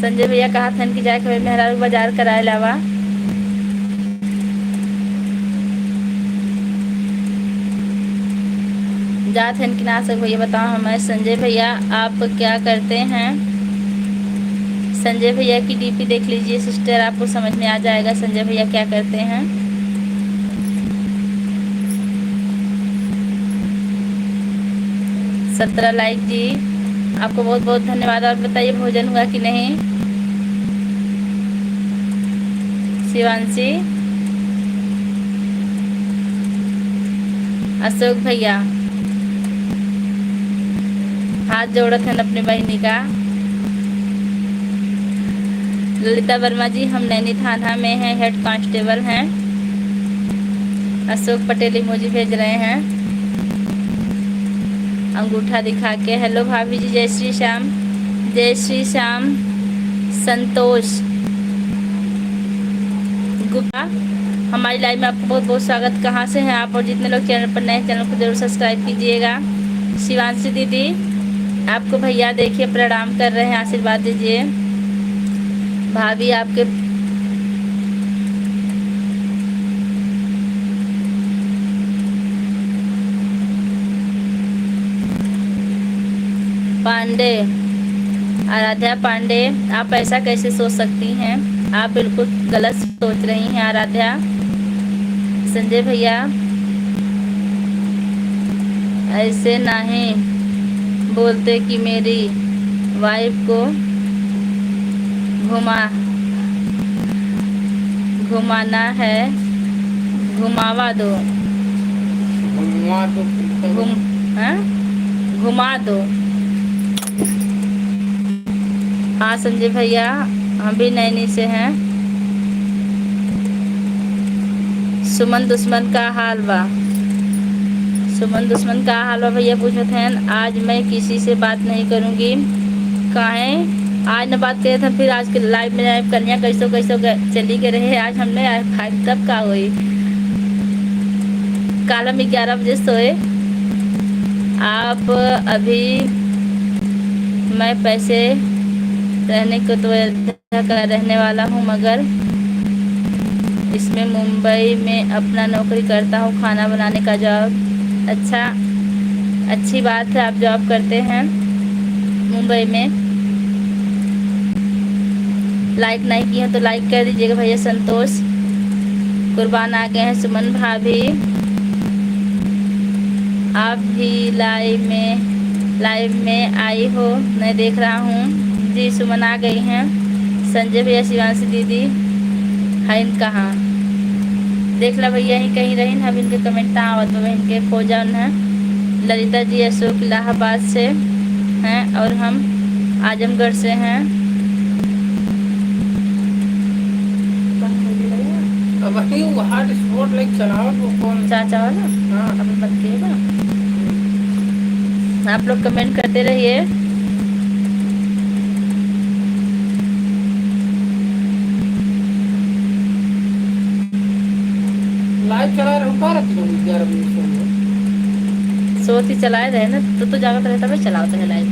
संजय भैया कहा था कि जाए के मेहरारू बाजार कराए लावा। जात हैं कि ना सक भैया बताओ हमें। संजय भैया आप क्या करते हैं? संजय भैया की डीपी देख लीजिए सिस्टर, आपको समझ में आ जाएगा संजय भैया क्या करते हैं। सत्रह लाइक जी, आपको बहुत बहुत धन्यवाद। और बताइए भोजन हुआ कि नहीं? शिवांशी, अशोक भैया हाथ जोड़त हैं अपनी बहनी का। ललिता वर्मा जी हम नैनी थाना में हैं, हेड कांस्टेबल हैं। अशोक पटेल इमोजी भेज रहे हैं अंगूठा दिखा के। हेलो भाभी जी, जय श्री श्याम। जय श्री श्याम। संतोष गुप्ता हमारी लाइव में आपको बहुत बहुत स्वागत। कहाँ से हैं आप? और जितने लोग चैनल पर नए, चैनल को जरूर सब्सक्राइब कीजिएगा। शिवांशी दीदी आपको भैया देखिए प्रणाम कर रहे हैं, आशीर्वाद दीजिए। भाभी आपके पांडे, आराध्या पांडे आप ऐसा कैसे सोच सकती हैं? आप बिल्कुल गलत सोच रही हैं आराध्या। संजय भैया ऐसे नहीं बोलते कि मेरी वाइफ को घुमाना है, घुमा दो। घुमा दो। हाँ संजय भैया हम भी नैनी से हैं। सुमन दुश्मन का हाल बा, सुमन दुश्मन का हाल बा भैया पूछत हैं। आज मैं किसी से बात नहीं करूँगी, काहे आज न बात करे थे, फिर आज के लाइव में लाइव कन्या कैसो चली के रहे। आज हमने फाइव तब का हुई, कल हम 11 बजे सोए। आप अभी मैं पैसे रहने को तो का रहने वाला हूँ, मगर इसमें मुंबई में अपना नौकरी करता हूँ, खाना बनाने का जॉब। अच्छा, अच्छी बात है आप जॉब करते हैं मुंबई में। लाइक नहीं किए हैं तो लाइक कर दीजिएगा भैया। संतोष कुर्बान आ गए हैं। सुमन भाभी आप भी लाइव में आई हो, मैं देख रहा हूँ जी। सुमन आ गई हैं। संजय भैया शिवांशी दीदी हईन कहाँ? देख ला भैया ही कहीं रही अब इनके कमेंट आवत बहन के खो जान है। ललिता जी अशोक इलाहाबाद से हैं और हम आजमगढ़ से हैं। वही हार्ट स्पॉट लाइक चलाओ वो कौन चाचा वाला हाँ अब मत कहिएगा। आप लोग कमेंट करते रहिए। लाइव चला रहे हो 11 बजे सोती चलाए रहे ना तो जागत रहता भाई चलाते है लाइव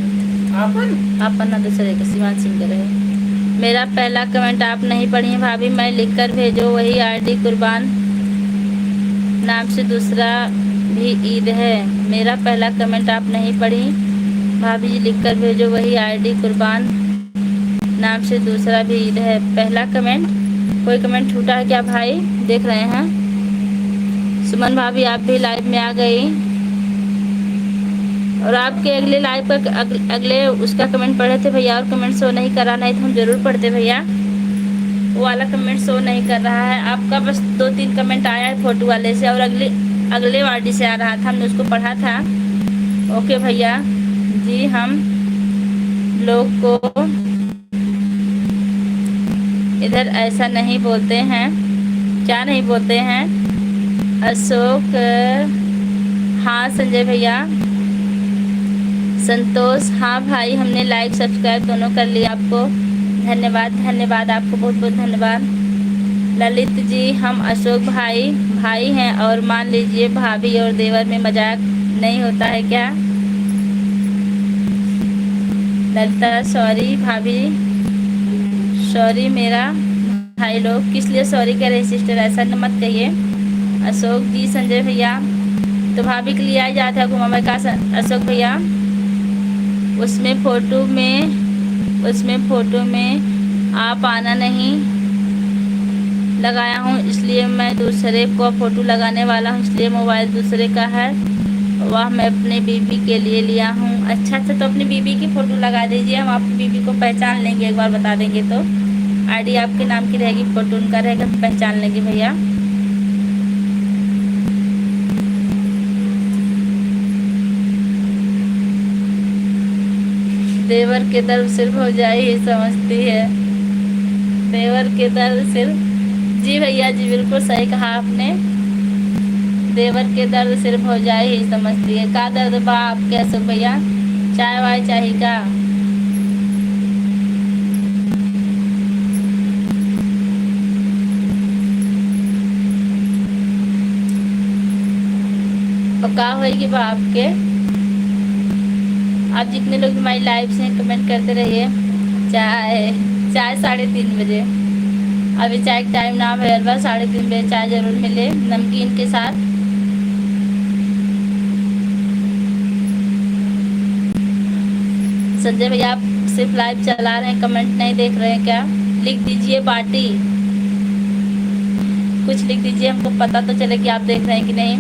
आपन ना दूसरे के शिवान सिंह के रहे। मेरा पहला कमेंट आप नहीं पढ़ी हैं भाभी, मैं लिखकर भेजो वही आईडी कुर्बान नाम से दूसरा भी ईद है। मेरा पहला कमेंट आप नहीं पढ़ी भाभी जी, लिखकर भेजो वही आईडी कुर्बान नाम से दूसरा भी ईद है। पहला कमेंट, कोई कमेंट छूटा है क्या भाई? देख रहे हैं। सुमन भाभी आप भी लाइव में आ गई और आपके अगले लाइव का अगले उसका कमेंट पढ़े थे भैया और कमेंट शो नहीं करा, नहीं तो हम जरूर पढ़ते भैया। वो वाला कमेंट शो नहीं कर रहा है आपका, बस 2-3 कमेंट आया है फोटो वाले से और अगले वार्डी से आ रहा था, हमने उसको पढ़ा था। ओके भैया जी, हम लोग को इधर ऐसा नहीं बोलते हैं। क्या नहीं बोलते हैं? अशोक हाँ, संजय भैया, संतोष हाँ भाई, हमने लाइक सब्सक्राइब दोनों कर लिया, आपको धन्यवाद। धन्यवाद आपको बहुत बहुत धन्यवाद। ललित जी हम अशोक भाई हैं और मान लीजिए भाभी और देवर में मजाक नहीं होता है क्या? ललिता सॉरी भाभी, सॉरी मेरा भाई लोग। किस लिए सॉरी कह रहे सिस्टर, ऐसा न मत कहिए। अशोक जी संजय भैया तो भाभी के लिए आ जाता है घुमा का अशोक भैया। उसमें फ़ोटो में आप आना नहीं लगाया हूँ, इसलिए मैं दूसरे को फ़ोटो लगाने वाला हूँ, इसलिए मोबाइल दूसरे का है, वह मैं अपने बीबी के लिए लिया हूँ। अच्छा, तो अपनी बीबी की फ़ोटो लगा दीजिए, हम आपकी बीबी को पहचान लेंगे, एक बार बता देंगे तो। आईडी आपके नाम की रहेगी, फ़ोटो उनका रहेगा, पहचान लेंगे भैया। देवर के दर्द सिर्फ हो जाए ही समझती है, देवर के दर्द सिर्फ, जी भैया जी बिल्कुल सही कहा आपने, देवर के दर्द सिर्फ हो जाए ही समझती है। का दर्द बा आपके अशोक भैया? चाय वाय चाहिए का? और का होगी बा आपके? आप जितने लोग हमारी लाइव से कमेंट करते रहिए। चाय 3:30 बजे, अभी चाय का टाइम ना है, बस 3:30 बजे चाय ज़रूर मिले नमकीन के साथ। संजय भैया आप सिर्फ लाइव चला रहे हैं, कमेंट नहीं देख रहे हैं क्या? लिख दीजिए पार्टी, कुछ लिख दीजिए, हमको पता तो चले कि आप देख रहे हैं कि नहीं।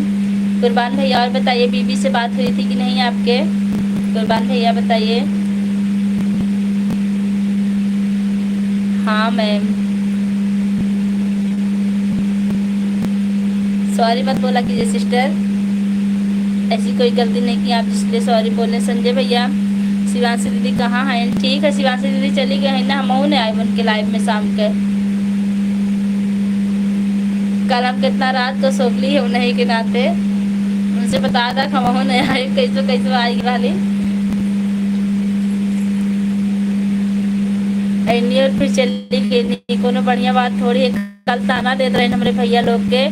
कुर्बान भैया और बताइए, बीबी से बात हुई थी कि नहीं आपके? कुर्बान भैया बताइए। हाँ मैम, सॉरी मत बोला कीजिए सिस्टर, ऐसी कोई गलती नहीं की आप जिसलिए सॉरी बोले। संजय भैया शिवांशी दीदी कहाँ हैं? ठीक है, शिवांशी दीदी चली गई है ना, हम ने आए उनके लाइव में शाम के। कल हम कितना रात को सोखली है उन्हीं के नाते, उनसे बता था हम ने आए, कैसे आई वाली ऐनी और फिर चली गई। कोनो बढ़िया बात थोड़ी है। कल ताना देते रहे हमारे भैया लोग के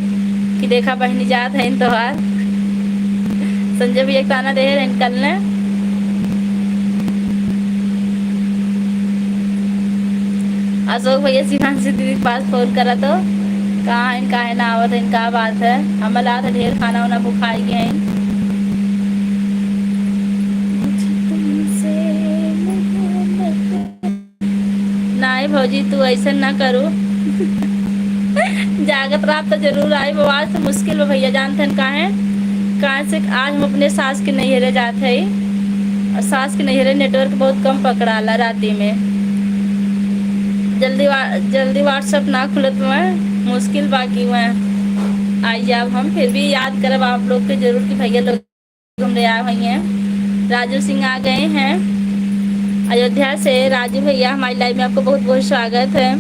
कि देखा बहनी जात है इन तोहार। संजय भैया ताना दे रहे कल ने। अशोक भैया शिवांशी दीदी के पास फोन करा तो कहाँ इनका है ना आवत, इनका बात है, हमला तो ढेर खाना वाना बुखाई गए हैं। नहीं भौजी तू ऐसा ना करो। जागत रात तो जरूर आई, वो आज तो मुश्किल है भैया, जानते हैं कहाँ से आज हम अपने सास के नैहरे जाते हैं और सास के नैहरे नेटवर्क बहुत कम पकड़ाला राती में। जल्दी व्हाट्सअप ना खुलत में मुश्किल बाकी में आई जाब हम, फिर भी याद करब आप लोग के जरूर कि भैया लोग घूम रहे आ गई हैं। राजू सिंह आ गए हैं अयोध्या से। राजू भैया हमारी लाइव में आपको बहुत बहुत स्वागत है।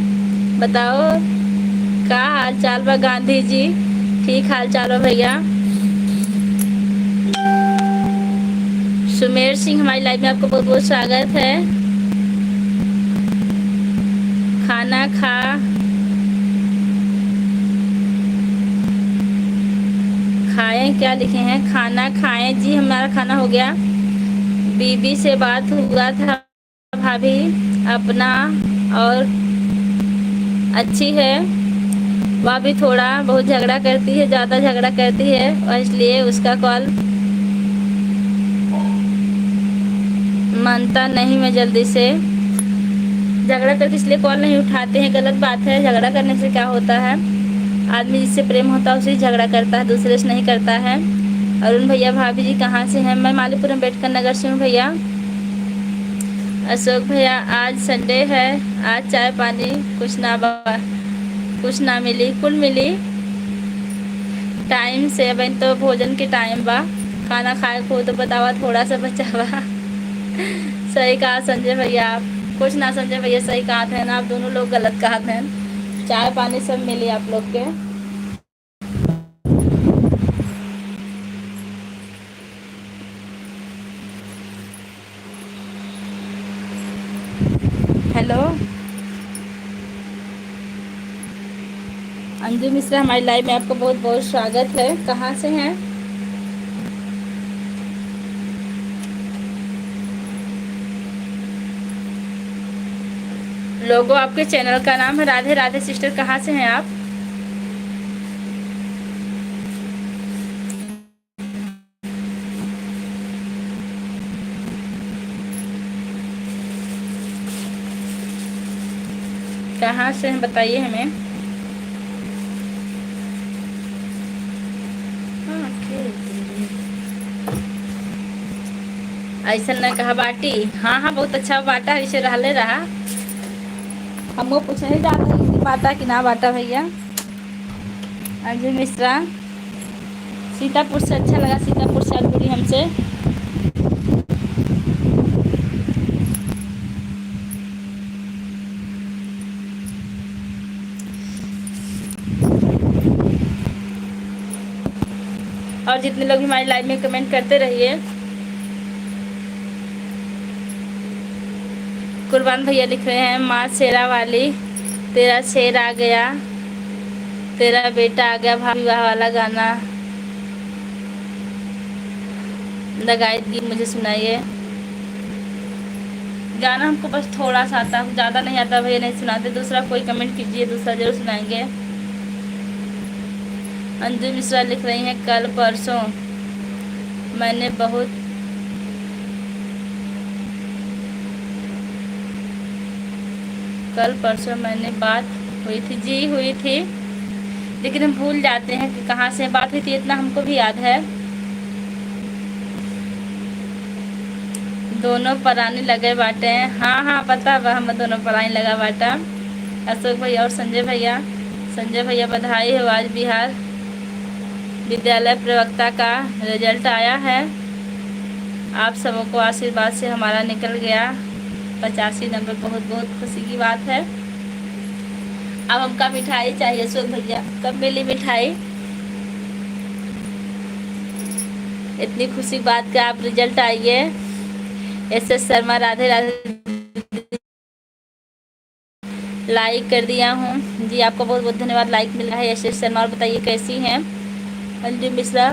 बताओ का हाल चाल बा गांधी जी? ठीक हाल चाल हो भैया। सुमेर सिंह हमारी लाइव में आपको बहुत बहुत स्वागत है। खाना खाएं क्या लिखे हैं? खाना खाएं जी, हमारा खाना हो गया। बीबी से बात हुआ था भाभी अपना, और अच्छी है। वह भी थोड़ा बहुत झगड़ा करती है, ज़्यादा झगड़ा करती है, और इसलिए उसका कॉल मानता नहीं। मैं जल्दी से झगड़ा करके इसलिए कॉल नहीं उठाते हैं, गलत बात है। झगड़ा करने से क्या होता है? आदमी जिससे प्रेम होता है उसे झगड़ा करता है, दूसरे से नहीं करता है। अरुण भैया भाभी जी कहाँ से हैं? मैं मालीपुर अम्बेडकर नगर से हूँ भैया। अशोक भैया आज संडे है, आज चाय पानी कुछ ना मिली, कुल मिली टाइम से। अब तो भोजन के टाइम बा, खाना खाए को तो बतावा थोड़ा सा बचावा। सही कहा संजय भैया, आप कुछ ना संजय भैया सही कहा थे ना, आप दोनों लोग गलत कहा थे। चाय पानी सब मिली आप लोग के। हेलो अंजू मिश्रा हमारी लाइव में आपको बहुत बहुत स्वागत है। कहाँ से हैं? लोगों आपके चैनल का नाम है राधे राधे सिस्टर। कहाँ से हैं आप? कहाँ से हैं बताइए हमें। ऐसा न कहा बाटी। हाँ हाँ बहुत अच्छा बाटा, इसे रहले रहा। हम वो पूछने जाते हैं कि बाटा कि ना बाटा भैया। अंजू मिश्रा सीतापुर से अच्छा लगा, सीतापुर से आप जुड़ी हमसे। और जितने लोग हमारी लाइव में कमेंट करते रहिए। कुर्बान भैया लिख रहे हैं माँ शेरा वाली, तेरा शेर आ गया, तेरा बेटा आ गया। भाभी वाह वाला गाना लगाए गीत मुझे सुनाइए। गाना हमको बस थोड़ा सा आता, ज़्यादा नहीं आता भैया, नहीं सुनाते। दूसरा कोई कमेंट कीजिए, दूसरा जरूर सुनाएंगे। अंजू मिश्रा लिख रही हैं कल परसों मैंने बात हुई थी जी, हुई थी, लेकिन हम भूल जाते हैं कि कहाँ से बात हुई थी। इतना हमको भी याद है। दोनों परानी लगे बाटे। हाँ हाँ पता बा, हम दोनों परानी लगा बाटा। अशोक भैया और संजय भैया बधाई हो, आज बिहार विद्यालय प्रवक्ता का रिजल्ट आया है। आप सबको आशीर्वाद से हमारा निकल गया 85 नंबर, बहुत बहुत खुशी की बात है। अब हमका मिठाई चाहिए। अशोक भैया कब मिली मिठाई? इतनी खुशी बात का आप रिजल्ट आइए। SS शर्मा राधे राधे लाइक कर दिया हूँ जी, आपको बहुत बहुत धन्यवाद, लाइक मिल रहा है। SS शर्मा और बताइए कैसी हैं? अंजू मिश्रा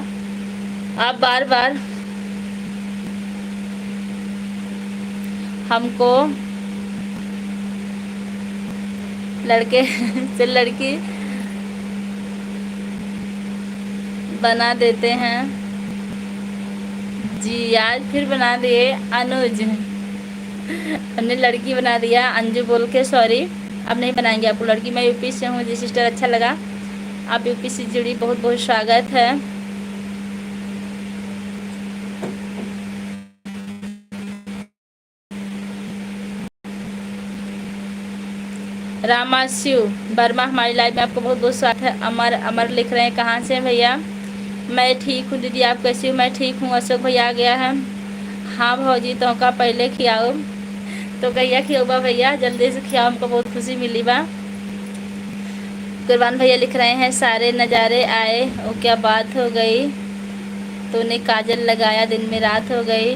आप बार बार हमको लड़के से लड़की बना देते हैं जी, आज फिर बना दिए। अनुज हमने लड़की बना दिया, अंजू बोल के सॉरी, अब नहीं बनाएंगे आपको लड़की। मैं यूपी से हूँ जी सिस्टर, अच्छा लगा आप यूपी से जुड़ी, बहुत बहुत स्वागत है। रामाशिव वर्मा हमारी लाइव में आपको बहुत बहुत स्वागत है। अमर लिख रहे हैं कहाँ से भैया? मैं ठीक हूँ दीदी, आप कैसी हो? मैं ठीक हूँ। अशोक भैया आ गया है। हाँ भौजी, तो का पहले खियाओ तो कहिया खियोबा भैया, जल्दी से खियाओ, हमको बहुत खुशी मिली बा। कुरबान भैया लिख रहे हैं सारे नज़ारे आए, वो क्या बात हो गई, तूने काजल लगाया दिन में रात हो गई।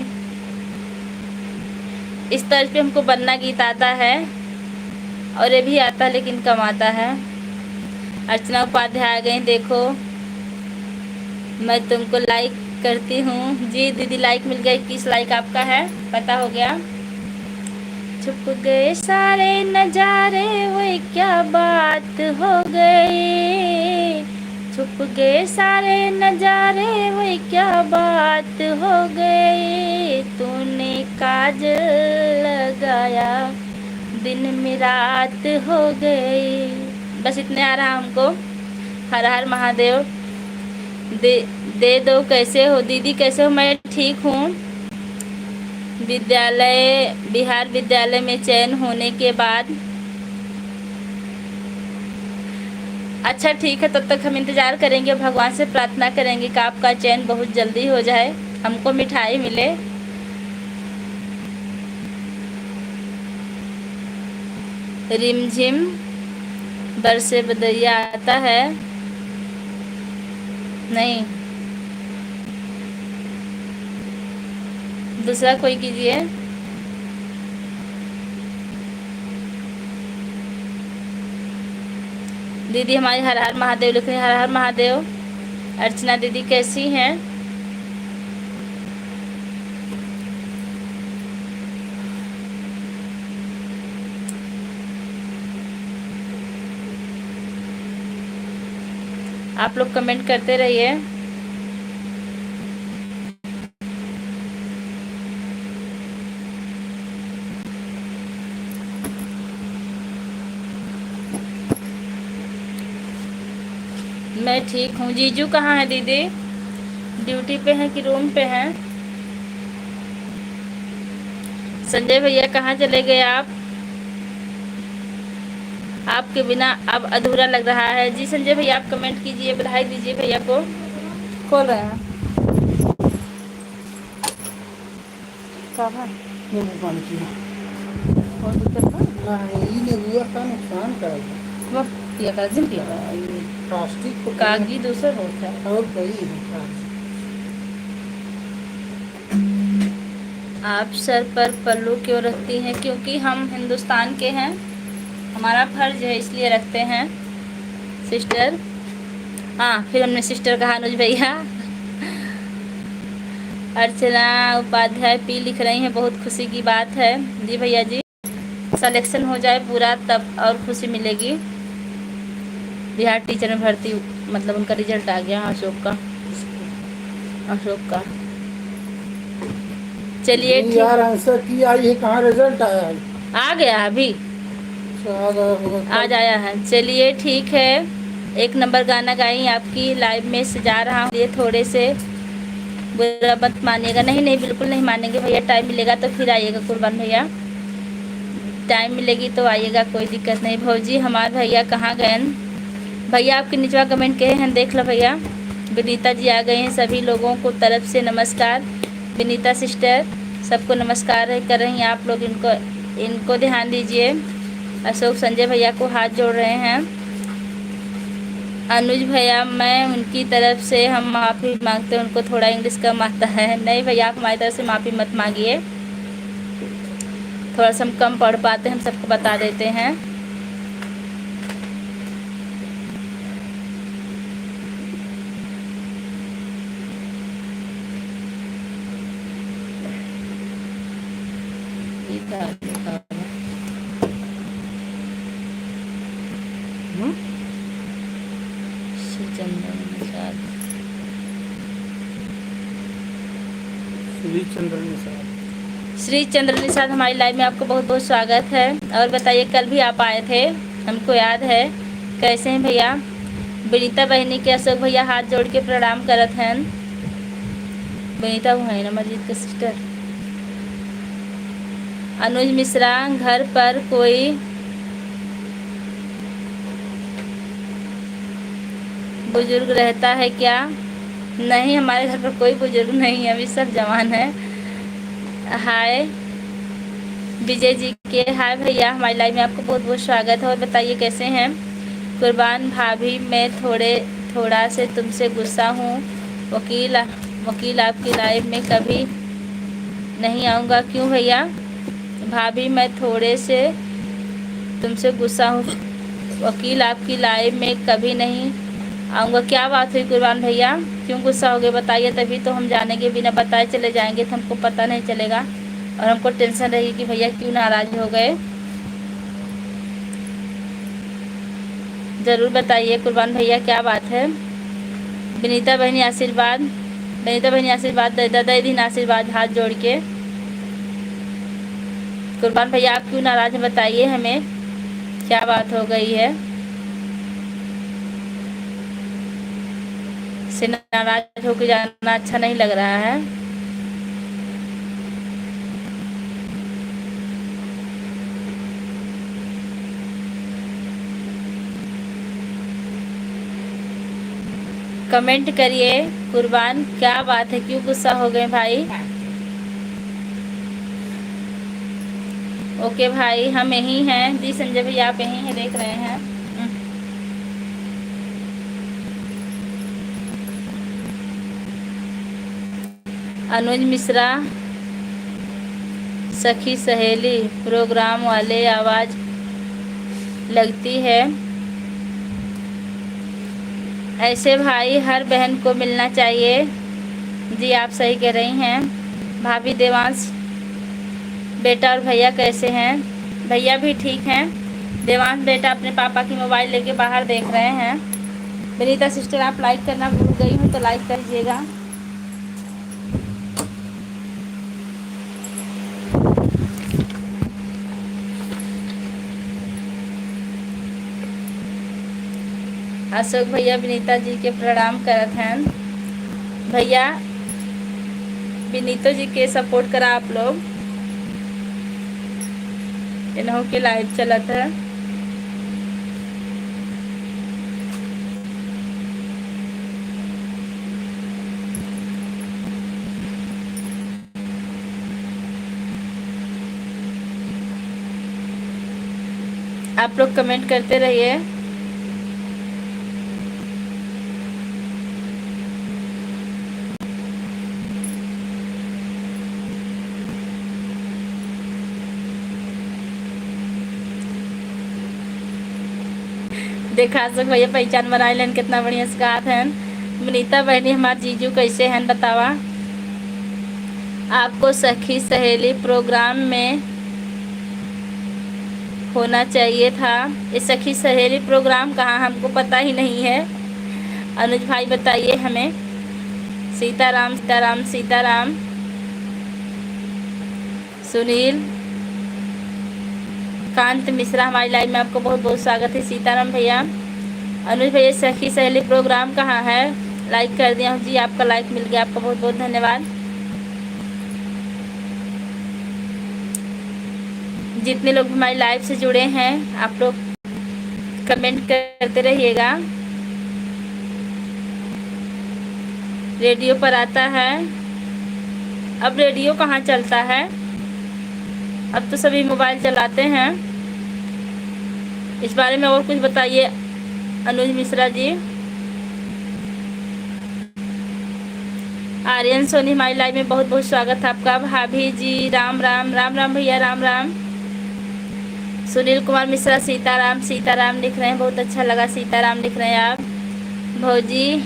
इस तर्ज पे हमको बनना गीत आता है और ये भी आता है लेकिन कम आता है। अर्चना उपाध्याय आ गई, देखो मैं तुमको लाइक करती हूँ। जी दीदी लाइक मिल गई, 21 लाइक आपका है, पता हो गया। छुप गए सारे नजारे वो क्या बात हो गई, छुप गए सारे नजारे वो क्या बात हो गई, तूने काजल लगाया दिन में रात हो गई। बस इतने आ रहा हमको। हर हर महादेव। दे दो। कैसे हो दीदी, कैसे हो? मैं ठीक हूँ। विद्यालय, बिहार विद्यालय में चयन होने के बाद। अच्छा ठीक है, तब तक हम इंतज़ार करेंगे, भगवान से प्रार्थना करेंगे कि आपका चयन बहुत जल्दी हो जाए, हमको मिठाई मिले। रिमझिम बरसे बदरिया आता है। नहीं, दूसरा कोई कीजिए। दीदी हमारी हर हर महादेव लिख रहे हैं, हर हर महादेव। अर्चना दीदी कैसी हैं? आप लोग कमेंट करते रहिए। मैं ठीक हूँ। जीजू कहाँ है दीदी? ड्यूटी पे हैं कि रूम पे हैं? संजय भैया कहाँ चले गए आप? आपके बिना अब अधूरा लग रहा है। जी संजय भैया आप कमेंट कीजिए, बधाई दीजिए भैया को। खोल रहे हैं ये पानी की और दिक्कत है? नहीं, ये हुआ का नुकसान करेगा। वह किया कर जिम किया ये प्लास्टिक को कागजी दूसरा होता है। और कई है। आप सर पर पल्लू क्यों रखती हैं? क्योंकि हम हिंदुस्तान के हैं, हमारा फर्ज है इसलिए रखते हैं सिस्टर। हाँ, फिर हमने सिस्टर कहा अनुज भैया। अर्चना उपाध्याय पी लिख रही हैं, बहुत खुशी की बात है। जी भैया जी, सिलेक्शन हो जाए पूरा तब और खुशी मिलेगी। बिहार टीचर में भर्ती, मतलब उनका रिजल्ट आ गया अशोक का। चलिए यार आंसर की आई है, कहाँ रिजल्ट आया है? आ गया अभी, आज आया है। चलिए ठीक है, एक नंबर गाना गाई आपकी लाइव में से जा रहा हूँ, ये थोड़े से बुरा मत मानिएगा। नहीं नहीं, बिल्कुल नहीं मानेंगे भैया, टाइम मिलेगा तो फिर आइएगा कुर्बान भैया, टाइम मिलेगी तो आइएगा, कोई दिक्कत नहीं। भौजी हमारे भैया कहाँ गए? भैया आपके निचवा कमेंट कहे हैं, देख लो भैया। विनीता जी आ गए हैं, सभी लोगों को तरफ से नमस्कार। विनीता सिस्टर सबको नमस्कार कर रही हैं आप लोग, इनको ध्यान दीजिए। अशोक संजय भैया को हाथ जोड़ रहे हैं। अनुज भैया मैं उनकी तरफ से हम माफ़ी मांगते हैं, उनको थोड़ा इंग्लिश कम आता है। नहीं भैया, आप हमारी तरफ से माफ़ी मत मांगिए, थोड़ा सा हम कम पढ़ पाते हैं, हम सबको बता देते हैं। श्री चंद्र निषाद हमारी लाइव में आपको बहुत बहुत स्वागत है। और बताइए, कल भी आप आए थे, हमको याद है। कैसे हैं भैया? विनीता बहनी के अशोक भैया हाथ जोड़ के प्रणाम करत हैं। विनीता वो है ना मस्जिद के सिस्टर। अनुज मिश्रा, घर पर कोई बुजुर्ग रहता है क्या? नहीं, हमारे घर पर कोई बुजुर्ग नहीं है, अभी सब जवान है। हाय विजय जी के, हाय भैया, हमारी लाइव में आपको बहुत बहुत स्वागत है। और बताइए कैसे हैं? कुर्बान भाभी, मैं थोड़ा से तुमसे गुस्सा हूँ। वकील वकील आपकी लाइव में कभी नहीं आऊँगा। क्यों भैया? भाभी मैं थोड़े से तुमसे गुस्सा हूँ, वकील आपकी लाइव में कभी नहीं आऊँगा। क्या बात हुई कुर्बान भैया, क्यों गुस्सा हो गए बताइए, तभी तो हम जानेंगे। बिना बताए चले जाएंगे तो हमको पता नहीं चलेगा और हमको टेंशन रहेगी कि भैया क्यों नाराज़ हो गए। ज़रूर बताइए कुर्बान भैया क्या बात है। विनीता बहनी आशीर्वाद, विनीता बहनी आशीर्वाद, दादा दिन आशीर्वाद, हाथ जोड़ के। कुर्बान भैया आप क्यों नाराज़ हैं बताइए हमें, क्या बात हो गई है? से नाराज होकर जाना अच्छा नहीं लग रहा है। कमेंट करिए कुर्बान, क्या बात है, क्यों गुस्सा हो गए भाई? ओके भाई, हम यहीं हैं जी। संजय भैया आप यहीं हैं, देख रहे हैं। अनुज मिश्रा, सखी सहेली प्रोग्राम वाले आवाज़ लगती है। ऐसे भाई हर बहन को मिलना चाहिए। जी आप सही कह रही हैं। भाभी देवांश बेटा और भैया कैसे हैं? भैया भी ठीक हैं। देवांश बेटा अपने पापा की मोबाइल लेके बाहर देख रहे हैं। विनीता सिस्टर आप लाइक करना भूल गई हूँ तो लाइक कर दीजिएगा। अशोक भैया विनीता जी के प्रणाम करत हैं। भैया विनीतो जी के सपोर्ट करा आप लोग, इन्हों के लाइव चलत है। आप लोग कमेंट करते रहिए। देखा अशोक भैया पहचान बनाए लेन, कितना बढ़िया से गात हैं। विनीता बहनी हमारे जीजू कैसे हैं बतावा। आपको सखी सहेली प्रोग्राम में होना चाहिए था। ये सखी सहेली प्रोग्राम कहाँ, हमको पता ही नहीं है। अनुज भाई बताइए हमें। सीताराम सीताराम सीताराम। सुनील कांत मिश्रा हमारी लाइव में आपको बहुत बहुत स्वागत है। सीताराम भैया। अनुज भैया सखी सहेली प्रोग्राम कहाँ है? लाइक कर दिया हूँ जी, आपका लाइक मिल गया, आपका बहुत बहुत धन्यवाद। जितने लोग हमारी लाइव से जुड़े हैं आप लोग कमेंट करते रहिएगा। रेडियो पर आता है, अब रेडियो कहाँ चलता है, अब तो सभी मोबाइल चलाते हैं। इस बारे में और कुछ बताइए अनुज मिश्रा जी। आर्यन सोनी हमारी लाइव में बहुत बहुत स्वागत है आपका। भाभी जी राम राम, राम राम भैया, राम राम। सुनील कुमार मिश्रा सीताराम सीताराम लिख रहे हैं, बहुत अच्छा लगा सीताराम लिख रहे हैं आप। भौजी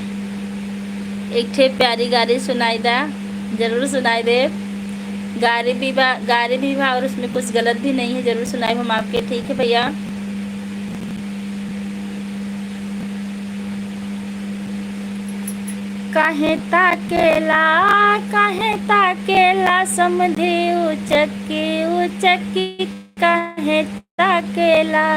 एक ठे प्यारी गारी सुनाई दा, जरूर सुनाई दे। गारी भी बा और उसमें कुछ गलत भी नहीं है, जरूर सुनाए हम आपके। ठीक है भैया। काहे ताकेला समझे उचकी काहे ताकेला।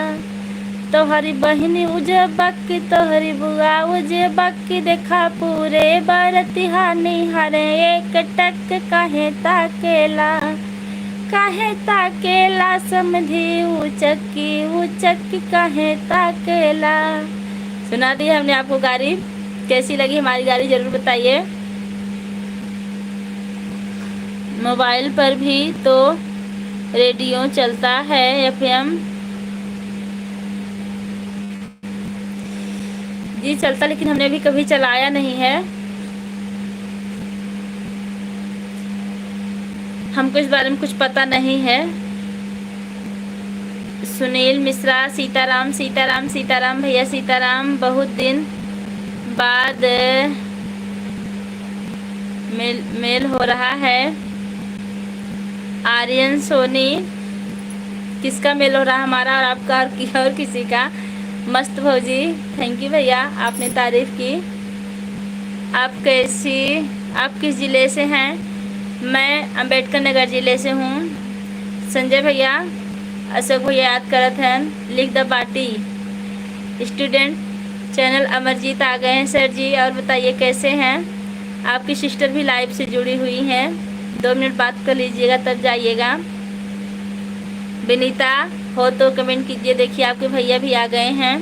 तोहरी बहनी उजे बक्की, तोहरी बुआ उजे बक्की, देखा पूरे बरतिहानी हरे एक टक। काहे ताकेला समझी उचकी काहे ताकेला। सुना दी हमने आपको गारी। कैसी लगी हमारी गाड़ी ज़रूर बताइए। मोबाइल पर भी तो रेडियो चलता है एफएम। जी चलता, लेकिन हमने भी कभी चलाया नहीं है। हमको इस बारे में कुछ पता नहीं है। सुनील मिश्रा, सीताराम सीताराम सीताराम भैया सीताराम, बहुत दिन बाद मेल हो रहा है। आर्यन सोनी, किसका मेल हो रहा है, हमारा और आपका और किसी का। मस्त भौजी, थैंक यू भैया, आपने तारीफ़ की। आप किस ज़िले से हैं? मैं अंबेडकर नगर ज़िले से हूँ। संजय भैया, अशोक भैया याद करत हैं, लिख द पार्टी। स्टूडेंट चैनल अमरजीत आ गए हैं सर जी। और बताइए कैसे हैं? आपकी सिस्टर भी लाइव से जुड़ी हुई हैं। 2 मिनट बात कर लीजिएगा तब जाइएगा। विनीता हो तो कमेंट कीजिए। देखिए आपके भैया भी आ गए हैं।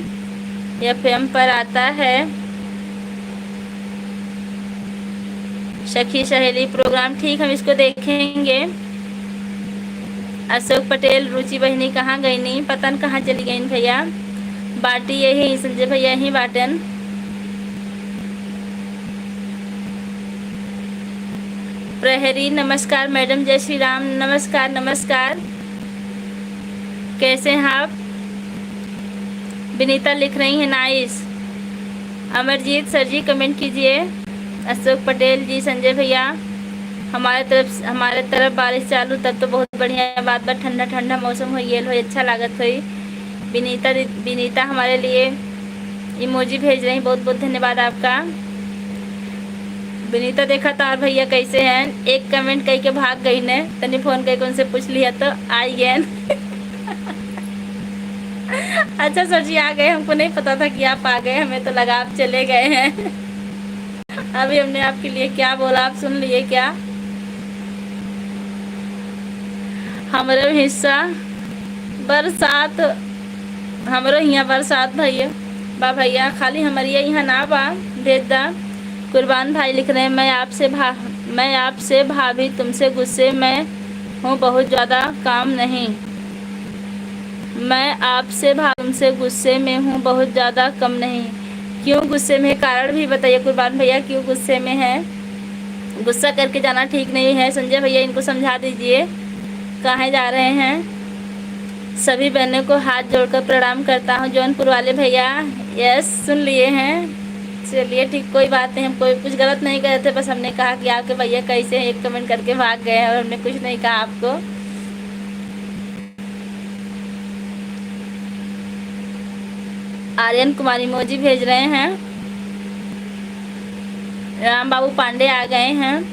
एफएम पर आता है सखी सहेली प्रोग्राम, ठीक, हम इसको देखेंगे। अशोक पटेल, रुचि बहनी कहाँ गई? नहीं पता न कहाँ चली गई भैया। बाटी यही, संजय भैया यही बाटन। प्रहरी नमस्कार मैडम, जय श्री राम। नमस्कार नमस्कार, कैसे हैं आप? विनीता लिख रही हैं नाइस। अमरजीत सर जी कमेंट कीजिए। अशोक पटेल जी, संजय भैया हमारे तरफ बारिश चालू, तब तो बहुत बढ़िया बात बा। ठंडा ठंडा मौसम हो गया हो, अच्छा लागत हुई। विनीता हमारे लिए इमोजी भेज रही, बहुत बहुत धन्यवाद आपका। विनीता देखा तो और भैया कैसे हैं? एक कमेंट कही के भाग गई ने, तनी फोन कही उनसे पूछ लिया तो आई गए। अच्छा सर जी आ गए, हमको नहीं पता था कि आप आ गए, हमें तो लगा आप चले गए हैं। अभी हमने आपके लिए क्या बोला, आप सुन लिए क्या? हमारे हिस्सा बरसात, हमरो यहाँ बरसात भैया बा भैया, खाली हमारे यहाँ ना बा, भेज दा। कुर्बान भाई लिख रहे हैं, मैं आपसे भाभी तुमसे गुस्से में हूँ, बहुत ज़्यादा काम नहीं। मैं आपसे भाभी तुमसे गुस्से में हूँ, बहुत ज़्यादा कम नहीं। क्यों गुस्से में? कारण भी बताइए कुर्बान भैया, क्यों गुस्से में है? गुस्सा करके जाना ठीक नहीं है। संजय भैया इनको समझा दीजिए, कहाँ जा रहे हैं? सभी बहनों को हाथ जोड़कर प्रणाम करता हूँ। जौनपुर वाले भैया यस सुन लिए हैं, चलिए ठीक, कोई बात नहीं, हम कोई कुछ गलत नहीं कर रहे थे, बस हमने कहा कि आपके भैया कैसे हैं, एक कमेंट करके भाग गए हैं और हमने कुछ नहीं कहा आपको। आर्यन कुमारी मोजी भेज रहे हैं। राम बाबू पांडे आ गए हैं,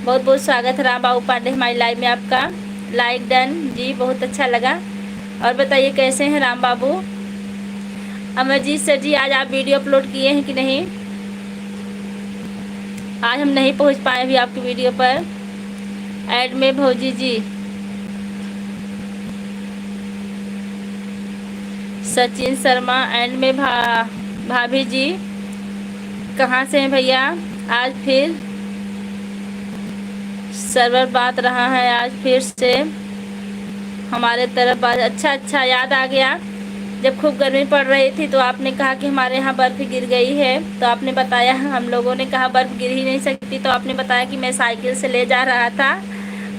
बहुत बहुत स्वागत है राम बाबू पांडे हमारी लाइव में आपका। लाइक डन जी, बहुत अच्छा लगा। और बताइए कैसे हैं राम बाबू? अमरजीत सर जी, आज आप वीडियो अपलोड किए हैं कि नहीं? आज हम नहीं पहुंच पाए भी आपकी वीडियो पर। ऐड में भौजी जी, सचिन शर्मा एंड में भाभी जी, कहाँ से हैं भैया? आज फिर सर्वर बात रहा है, आज फिर से हमारे तरफ आज। अच्छा याद आ गया, जब खूब गर्मी पड़ रही थी तो आपने कहा कि हमारे यहाँ बर्फ़ गिर गई है, तो आपने बताया, हम लोगों ने कहा बर्फ़ गिर ही नहीं सकती, तो आपने बताया कि मैं साइकिल से ले जा रहा था,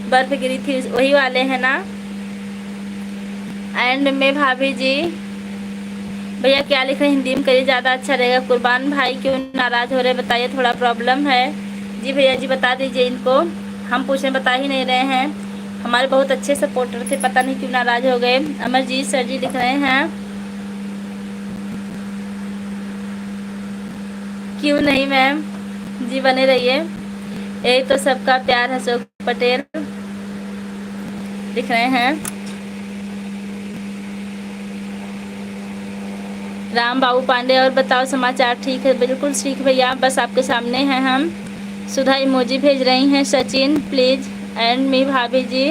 बर्फ़ गिरी थी, वही वाले हैं ना? एंड में भाभी जी, भैया क्या लिख रहे हैं हिंदी में करिए, ज़्यादा अच्छा रहेगा। कुर्बान भाई क्यों नाराज़ हो रहे, बताइए, थोड़ा प्रॉब्लम है। जी भैया जी बता दीजिए इनको, हम पूछे बता ही नहीं रहे हैं, हमारे बहुत अच्छे सपोर्टर थे, पता नहीं क्यों नाराज़ हो गए। अमरजीत सर जी लिख रहे हैं, क्यों नहीं मैम जी, बने रहिए, यही तो सबका प्यार है। अशोक पटेल लिख रहे हैं। राम बाबू पांडे, और बताओ समाचार ठीक है? बिल्कुल ठीक भैया, बस आपके सामने हैं हम। सुधा इमोजी भेज रही हैं। सचिन प्लीज़ एंड मी, भाभी जी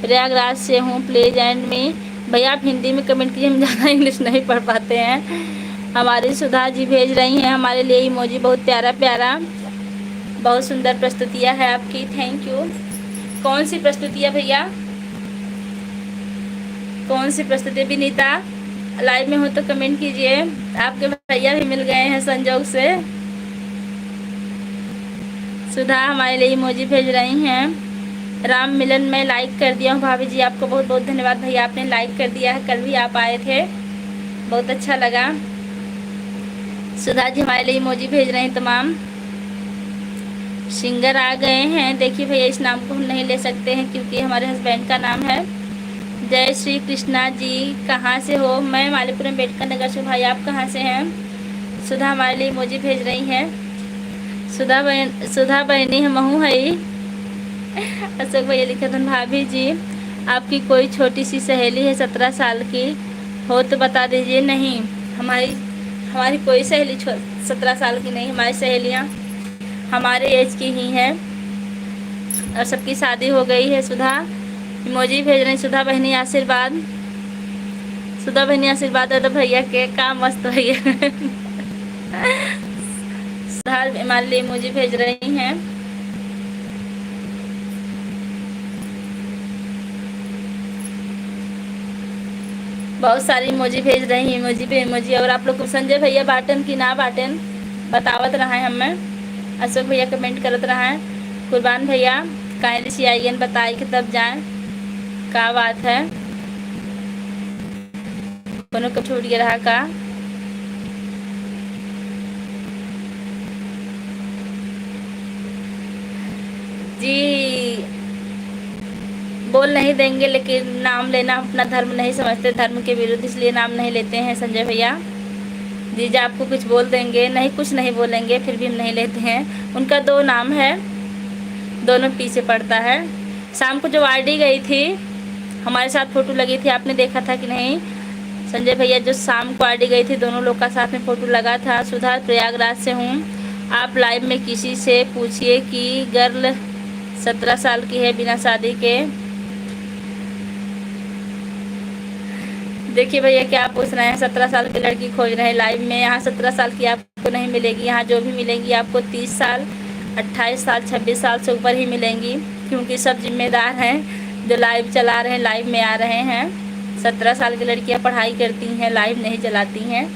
प्रयागराज से हूँ, प्लीज़ एंड मी। भैया आप हिंदी में कमेंट कीजिए, हम ज़्यादा इंग्लिश नहीं पढ़ पाते हैं। हमारी सुधा जी भेज रही हैं हमारे लिए इमोजी, बहुत प्यारा प्यारा, बहुत सुंदर प्रस्तुतियाँ है आपकी, थैंक यू। कौन सी प्रस्तुतियाँ भैया, कौन सी प्रस्तुति? विनीता लाइव में हो तो कमेंट कीजिए। आपके भैया भी मिल गए हैं संजोग से। सुधा हमारे लिए इमोजी भेज रही हैं। राम मिलन में लाइक कर दिया हूँ भाभी जी, आपको बहुत बहुत धन्यवाद भैया, आपने लाइक कर दिया है। कल भी आप आए थे, बहुत अच्छा लगा। सुधा जी हमारे लिए इमोजी भेज रहे हैं तमाम। सिंगर आ गए हैं, देखिए भैया इस नाम को हम नहीं ले सकते हैं क्योंकि हमारे हस्बैंड का नाम है। जय श्री कृष्णा जी, कहाँ से हो? मैं मालीपुर अम्बेडकर नगर से। भाई आप कहाँ से हैं? सुधा हमारे लिए इमोजी भेज रही हैं। सुधा बहनी हमहू है। अशोक भैया लिखे थे भाभी जी आपकी कोई छोटी सी सहेली है 17 साल की हो तो बता दीजिए। नहीं, हमारी कोई सहेली 17 साल की नहीं, हमारी सहेलियाँ हमारे एज की ही हैं और सबकी शादी हो गई है। सुधा इमोजी भेज रही। सुधा बहनी आशीर्वाद, सुधा बहनी आशीर्वाद है तो भैया के काम मस्त भैया। सुधा हमारे लिए इमोजी भेज रही हैं। बहुत सारी इमोजी भेज रही हैं, इमोजी पे इमोजी। और आप लोग को संजय भैया बाटन की ना बाटन बतावत रहा है हमें। अशोक भैया कमेंट करत रहा है। कुर्बान भैया काइंडली CIN बताए कि तब जाए, का बात है? कोनो को छूट गया रहा का? जी बोल नहीं देंगे, लेकिन नाम लेना अपना धर्म नहीं समझते, धर्म के विरुद्ध, इसलिए नाम नहीं लेते हैं संजय भैया। जीजा आपको कुछ बोल देंगे? नहीं, कुछ नहीं बोलेंगे, फिर भी हम नहीं लेते हैं। उनका 2 नाम है, दोनों पीछे पड़ता है। शाम को जो आरडी गई थी हमारे साथ फ़ोटो लगी थी, आपने देखा था कि नहीं? संजय भैया जो शाम को आरडी गई थी, दोनों लोग का साथ में फ़ोटो लगा था। सुधा प्रयागराज से हूँ, आप लाइव में किसी से पूछिए कि गर्ल 17 साल की है बिना शादी के। देखिए भैया क्या पूछ रहे हैं, 17 साल की लड़की खोज रहे हैं लाइव में। यहाँ 17 साल की आपको नहीं मिलेगी, यहाँ जो भी मिलेंगी आपको 30 साल 28 साल 26 साल से ऊपर ही मिलेंगी, क्योंकि सब जिम्मेदार हैं जो लाइव चला रहे हैं, लाइव में आ रहे हैं। 17 साल की लड़कियाँ पढ़ाई करती हैं, लाइव नहीं चलाती हैं।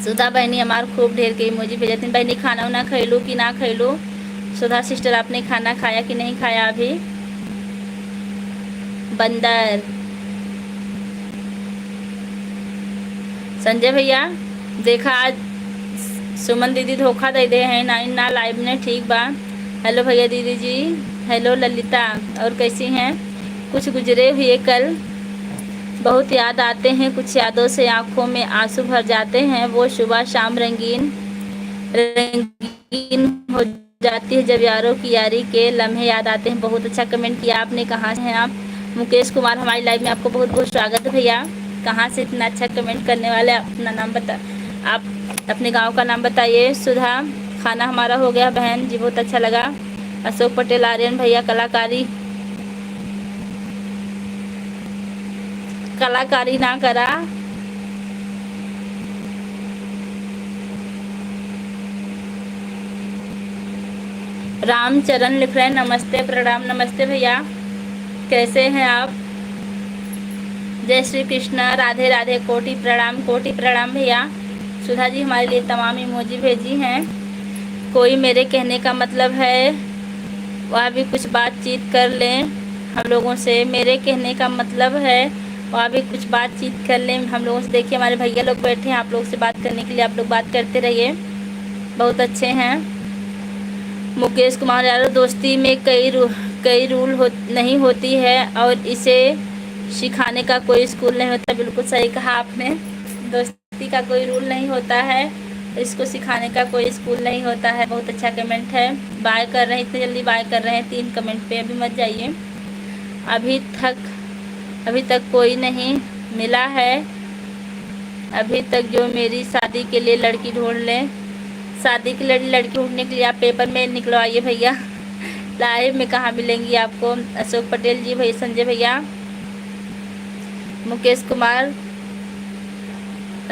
सुधा बहनी हमार खूब ढेर के इमोजी भेजती। बहनी खाना वाना खैलू कि ना खैलू? सुधा सिस्टर आपने खाना खाया कि नहीं खाया अभी? बंदर संजय भैया देखा आज सुमन दीदी धोखा दे दे हैं ना लाइव में, ठीक बा। हेलो भैया दीदी जी, हेलो ललिता, और कैसी हैं? कुछ गुजरे हुए कल बहुत याद आते हैं, कुछ यादों से आंखों में आंसू भर जाते हैं, वो सुबह शाम रंगीन रंगीन हो जाती है जब यारों की यारी के लम्हे याद आते हैं। बहुत अच्छा कमेंट किया आपने, कहाँ से हैं आप? मुकेश कुमार हमारी लाइव में आपको बहुत बहुत स्वागत है भैया। कहाँ से इतना अच्छा कमेंट करने वाले? अपना नाम बता, आप अपने गांव का नाम बताइए। सुधा खाना हमारा हो गया बहन जी, बहुत अच्छा लगा। अशोक पटेल आर्यन भैया कलाकारी ना करा। रामचरण लिख रहे हैं नमस्ते प्रणाम। नमस्ते भैया, कैसे हैं आप? जय श्री कृष्ण, राधे राधे, कोटि प्रणाम भैया। सुधा जी हमारे लिए तमाम इमोजी भेजी हैं। कोई मेरे कहने का मतलब है वह भी कुछ बातचीत कर लें हम लोगों से। मेरे कहने का मतलब है वह भी कुछ बातचीत कर लें हम लोगों से। देखिए हमारे भैया लोग बैठे हैं आप लोग से बात करने के लिए, आप लोग बात करते रहिए, बहुत अच्छे हैं। मुकेश कुमार यादव दोस्ती में कई रूल नहीं होती है और इसे सिखाने का कोई स्कूल नहीं होता। बिल्कुल सही कहा आपने, दोस्ती का कोई रूल नहीं होता है, इसको सिखाने का कोई स्कूल नहीं होता है। बहुत अच्छा कमेंट है। बाय कर रहे हैं, इतनी जल्दी बाय कर रहे हैं 3 कमेंट पे, अभी मत जाइए। अभी तक कोई नहीं मिला है, अभी तक जो मेरी शादी के लिए लड़की ढूंढ ले। शादी की लड़की ढूंढने के लिए आप पेपर में निकलवाइए भैया, लाइव में कहाँ मिलेंगी आपको। अशोक पटेल जी, भाई संजय भैया, मुकेश कुमार,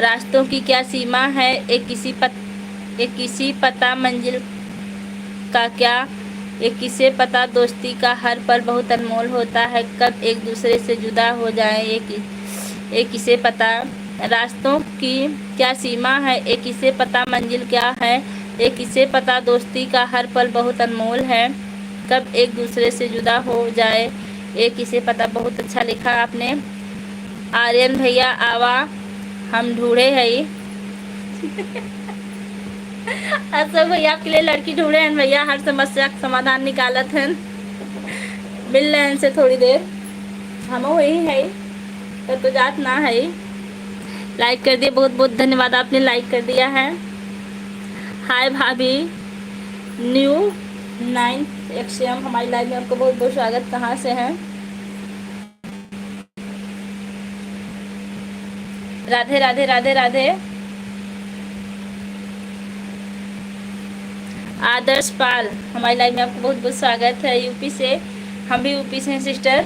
रास्तों की क्या सीमा है, एक किसी पता मंजिल का क्या, एक किसे पता दोस्ती का हर पल बहुत अनमोल होता है, कब एक दूसरे से जुदा हो जाए, एक किसे पता। रास्तों की क्या सीमा है, एक किसे पता मंजिल क्या है, एक किसे पता दोस्ती का हर पल बहुत अनमोल है, कब एक दूसरे से जुदा हो जाए, एक किसे पता। बहुत अच्छा लिखा आपने। आर्यन भैया आवा हम ढूंढे है अशोक भैया आपके लिए लड़की ढूंढे हैं भैया, हर समस्या का समाधान निकालत हैं। मिल रहे हैं इनसे थोड़ी देर, हम वही है तो जात ना है। लाइक कर दिए, बहुत बहुत धन्यवाद, आपने लाइक कर दिया है। हाय भाभी न्यू 9 XM हमारी लाइव में आपको बहुत बहुत स्वागत। कहाँ से हैं? राधे राधे राधे राधे। आदर्श पाल हमारी लाइव में आपको बहुत बहुत स्वागत है, यूपी से। हम भी यूपी से हैं सिस्टर।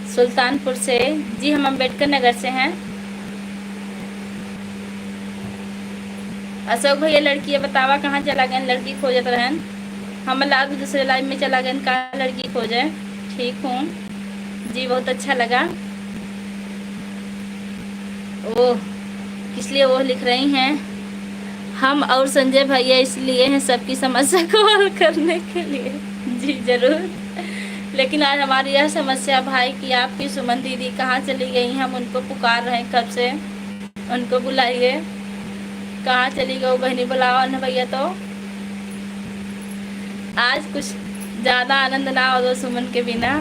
सुल्तानपुर से जी, हम अम्बेडकर नगर से हैं। अशोक भैया लड़की है बतावा कहाँ चला गए, लड़की खोजत रहन। हम लाइव दूसरे लाइव में चला गए, कहाँ लड़की खोजे। ठीक हूँ जी, बहुत अच्छा लगा। ओह, किस लिए वो लिख रही हैं? हम और संजय भैया इसलिए हैं सबकी समस्या को हल करने के लिए। जी जरूर, लेकिन आज हमारी यह समस्या भाई कि आपकी सुमन दीदी कहाँ चली गई, हम उनको पुकार रहे हैं कब से, उनको बुलाइए। कहाँ चली गई बहनी, बुलाओ न भैया। तो आज कुछ ज़्यादा आनंद ना हो दो सुमन के बिना।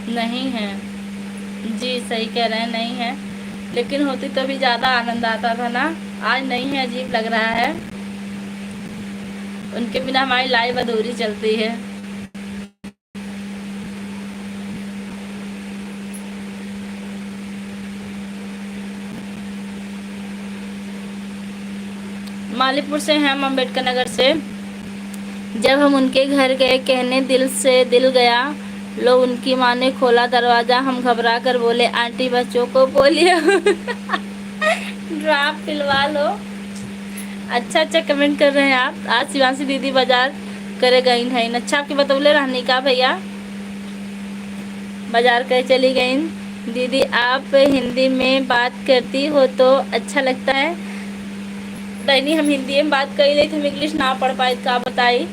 नहीं है जी, सही कह रहे हैं, नहीं है, लेकिन होती तो भी ज़्यादा आनंद आता था ना। आज नहीं है, अजीब लग रहा है। उनके बिना हमारी लाइफ अधूरी चलती है। मालीपुर से हैं हम, अम्बेडकर नगर से। जब हम उनके घर गए कहने दिल से दिल गया, लो उनकी माँ ने खोला दरवाज़ा, हम घबरा कर बोले आंटी बच्चों को बोलिए ड्राफ्ट पिलवा लो। अच्छा अच्छा कमेंट कर रहे हैं आप। आज शिवांशी दीदी बाजार करे गई हैं। अच्छा आपके बतौले रहनी का भैया, बाजार करे चली गई दीदी। आप हिंदी में बात करती हो तो अच्छा लगता है। नहीं, हम हिंदी में बात कर रही थी, हम इंग्लिश ना पढ़ पाए, का बताई।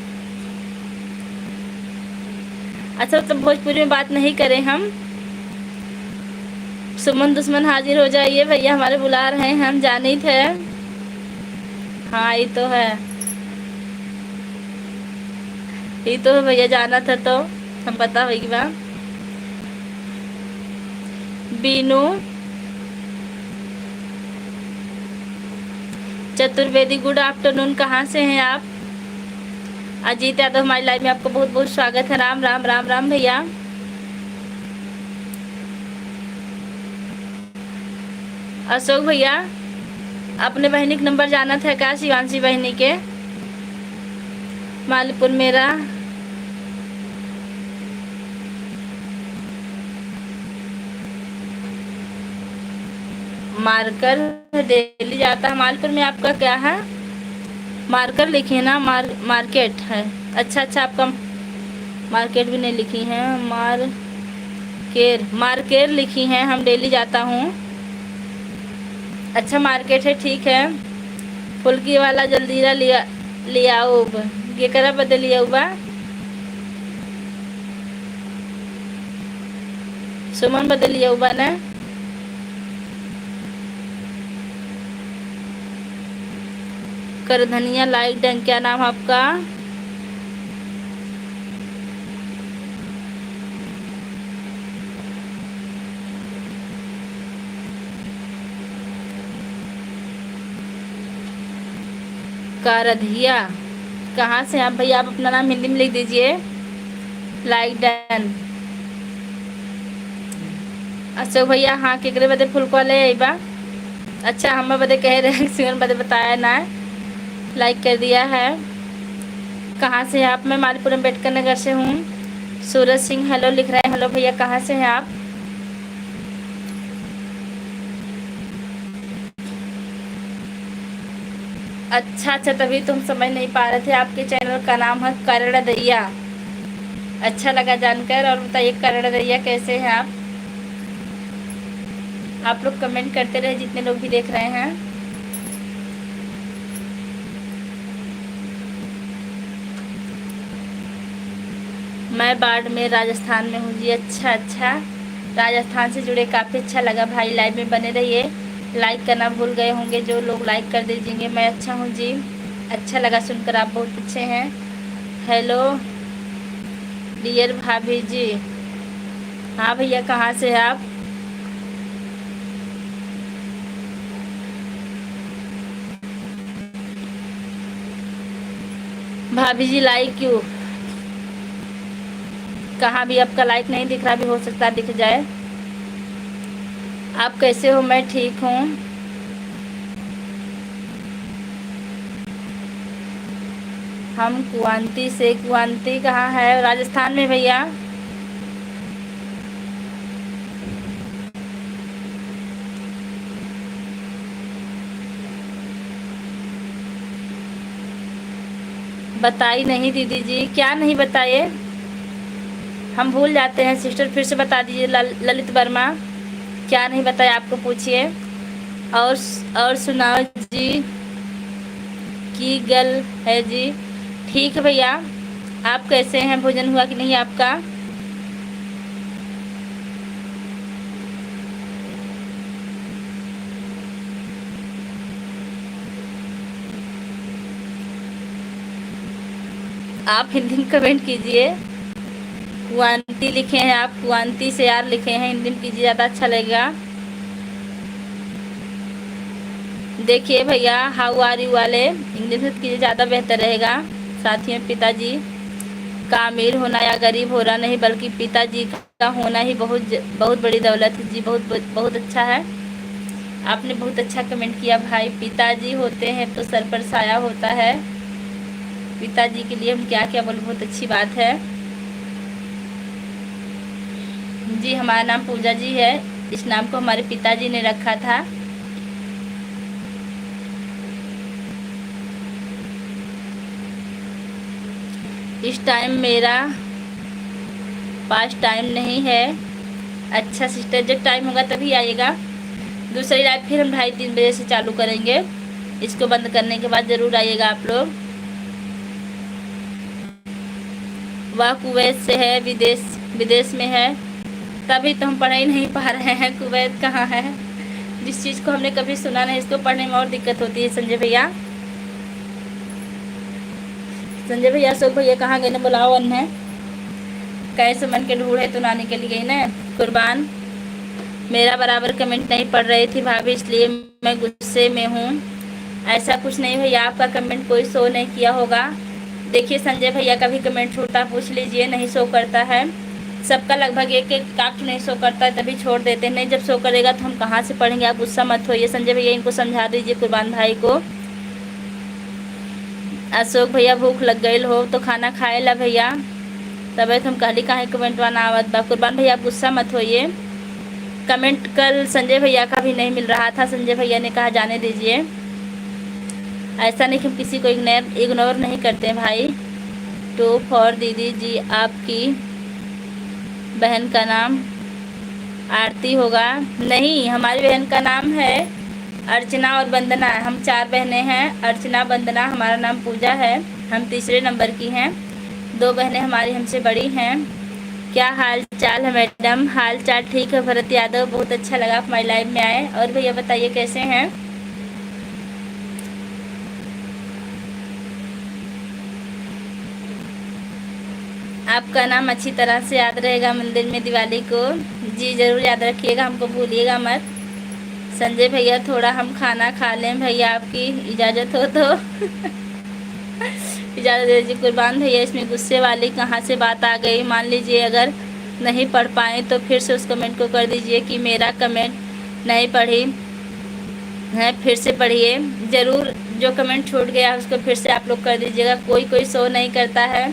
अच्छा तो भोजपुरी में बात नहीं करें हम। सुमन दुश्मन हाजिर हो जाइए भैया, हमारे बुला रहे हैं, हम जाने थे। हाँ ये तो है, ये तो भैया जाना था तो हम पता भैया। बीनू चतुर्वेदी गुड आफ्टरनून, कहाँ से हैं आप? अजीत यादव हमारी लाइव में आपको बहुत बहुत स्वागत है। राम राम राम राम भैया। अशोक भैया अपने बहनी का नंबर जाना था क्या? शिवांशी बहनी के मालीपुर मेरा। मार्कर डेली जाता है मालपुर में, आपका क्या है? मार्कर लिखी है ना, मार्केट है। अच्छा अच्छा, आपका मार्केट भी नहीं लिखी है, मार्केर लिखी है। हम डेली जाता हूँ। अच्छा मार्केट है, ठीक है। फुल्की वाला जल्दीरा लिया ये करा बदल लिया हुआ। सुमन बदल लिया हुआ ना। कर धनिया लाइक डन, क्या नाम आपका? कारधिया, कहाँ से आप भैया? आप अपना नाम हिंदी में लिख दीजिए। Like done. अशोक भैया हाँ केकरे बदे फुल कॉल है यही बा। अच्छा हम बदे कह रहे हैं सिमरन बदे बताया ना, लाइक कर दिया है। कहाँ से हैं आप? मैं मालपुर अम्बेडकर नगर से हूँ। सूरज सिंह हेलो लिख रहे हैं। हेलो भैया कहाँ से हैं आप? अच्छा तभी तुम समझ नहीं पा रहे थे। आपके चैनल का नाम है करण दैया। अच्छा लगा जानकर। और बताइए करण दैया कैसे हैं आप लोग कमेंट करते रहे जितने लोग भी देख रहे हैं। मैं बाड़मेर राजस्थान में हूँ जी। अच्छा राजस्थान से जुड़े काफ़ी अच्छा लगा भाई। लाइव में बने रहिए। लाइक करना भूल गए होंगे जो लोग, लाइक कर दीजिएंगे। मैं अच्छा हूँ जी। अच्छा लगा सुनकर, आप बहुत अच्छे हैं। हेलो डियर भाभी जी। हाँ भैया कहाँ से हैं आप? भाभी जी लाइक क्यों? कहाँ भी आपका लाइक नहीं दिख रहा, भी हो सकता है दिख जाए। आप कैसे हो? मैं ठीक हूँ। हम कुआंती से। कुआंती कहाँ है? राजस्थान में भैया। बताई नहीं दीदी जी। क्या नहीं बताए? हम भूल जाते हैं सिस्टर, फिर से बता दीजिए। ललित वर्मा क्या नहीं बताया आपको? पूछिए। और सुनाओ जी। की गल है जी। ठीक है भैया। आप कैसे हैं? भोजन हुआ कि नहीं आपका? आप हिंदी में कमेंट कीजिए। कुआंती लिखे हैं आप? कुआंती से यार लिखे हैं, हिंदी में कीजिए, ज़्यादा अच्छा लगेगा। देखिए भैया हाउ आर यू वाले इंग्लिश में कीजिए, ज़्यादा बेहतर रहेगा। साथ ही में पिताजी का अमीर होना या गरीब होना नहीं, बल्कि पिताजी का होना ही बहुत बड़ी दौलत है जी। बहुत बहुत अच्छा है। आपने बहुत अच्छा कमेंट किया भाई। पिताजी होते हैं तो सर पर साया होता है। पिताजी के लिए हम क्या क्या बोले, बहुत अच्छी बात है जी। हमारा नाम पूजा जी है। इस नाम को हमारे पिताजी ने रखा था। इस टाइम मेरा पास टाइम नहीं है। अच्छा सिस्टर, जब टाइम होगा तभी आइएगा। दूसरी लाइव फिर हम 2:30-3 बजे से चालू करेंगे। इसको बंद करने के बाद ज़रूर आइएगा आप लोग। वह कुवैत से है, विदेश में है। तभी तो हम पढ़ ही नहीं पा रहे हैं। कुवैत कहाँ है? जिस चीज़ को हमने कभी सुना नहीं, इसको पढ़ने में और दिक्कत होती है। संजय भैया अशोक भैया कहाँ गए ना? बुलाओ अन्न है कैसे मन के ढूंढे तो नानी के लिए गई ना। कुर्बान मेरा बराबर कमेंट नहीं पढ़ रही थी भाभी, इसलिए मैं गुस्से में हूँ। ऐसा कुछ नहीं भैया, आपका कमेंट कोई शो नहीं किया होगा। देखिए संजय भैया का भी कमेंट छूटा, पूछ लीजिए, नहीं शो करता है। सबका लगभग एक काट नहीं शो करता है, तभी छोड़ देते हैं। नहीं जब शो करेगा तो हम कहाँ से पढ़ेंगे? आप गुस्सा मत होइए। संजय भैया इनको समझा दीजिए, कुर्बान भाई को। अशोक भैया भूख लग गई हो तो खाना खाए ला भैया, तबे हम कहली काहे कमेंट वाना आवत बा। कुर्बान भैया आप गुस्सा मत होइए। कमेंट कल संजय भैया का भी नहीं मिल रहा था, संजय भैया ने कहा जाने दीजिए। ऐसा नहीं कि हम किसी को इग्नोर नहीं करते हैं भाई। टू फॉर दीदी जी। आपकी बहन का नाम आरती होगा? नहीं, हमारी बहन का नाम है अर्चना और वंदना। हम 4 बहनें हैं, अर्चना वंदना। हमारा नाम पूजा है, हम तीसरे नंबर की हैं। 2 बहनें हमारी हमसे बड़ी हैं। क्या हाल चाल है मैडम? हाल चाल ठीक है भरत यादव, बहुत अच्छा लगा आप हमारी लाइव में आए। और भैया बताइए कैसे हैं? आपका नाम अच्छी तरह से याद रहेगा मंदिर में दिवाली को। जी ज़रूर याद रखिएगा, हमको भूलिएगा मत। संजय भैया थोड़ा हम खाना खा लें भैया, आपकी इजाज़त हो तो। इजाज़त दे दीजिए कुर्बान भैया, इसमें गुस्से वाली कहाँ से बात आ गई। मान लीजिए अगर नहीं पढ़ पाए तो फिर से उस कमेंट को कर दीजिए कि मेरा कमेंट नहीं पढ़ी है, फिर से पढ़िए। ज़रूर जो कमेंट छूट गया उसको फिर से आप लोग कर दीजिएगा, कोई शो नहीं करता है।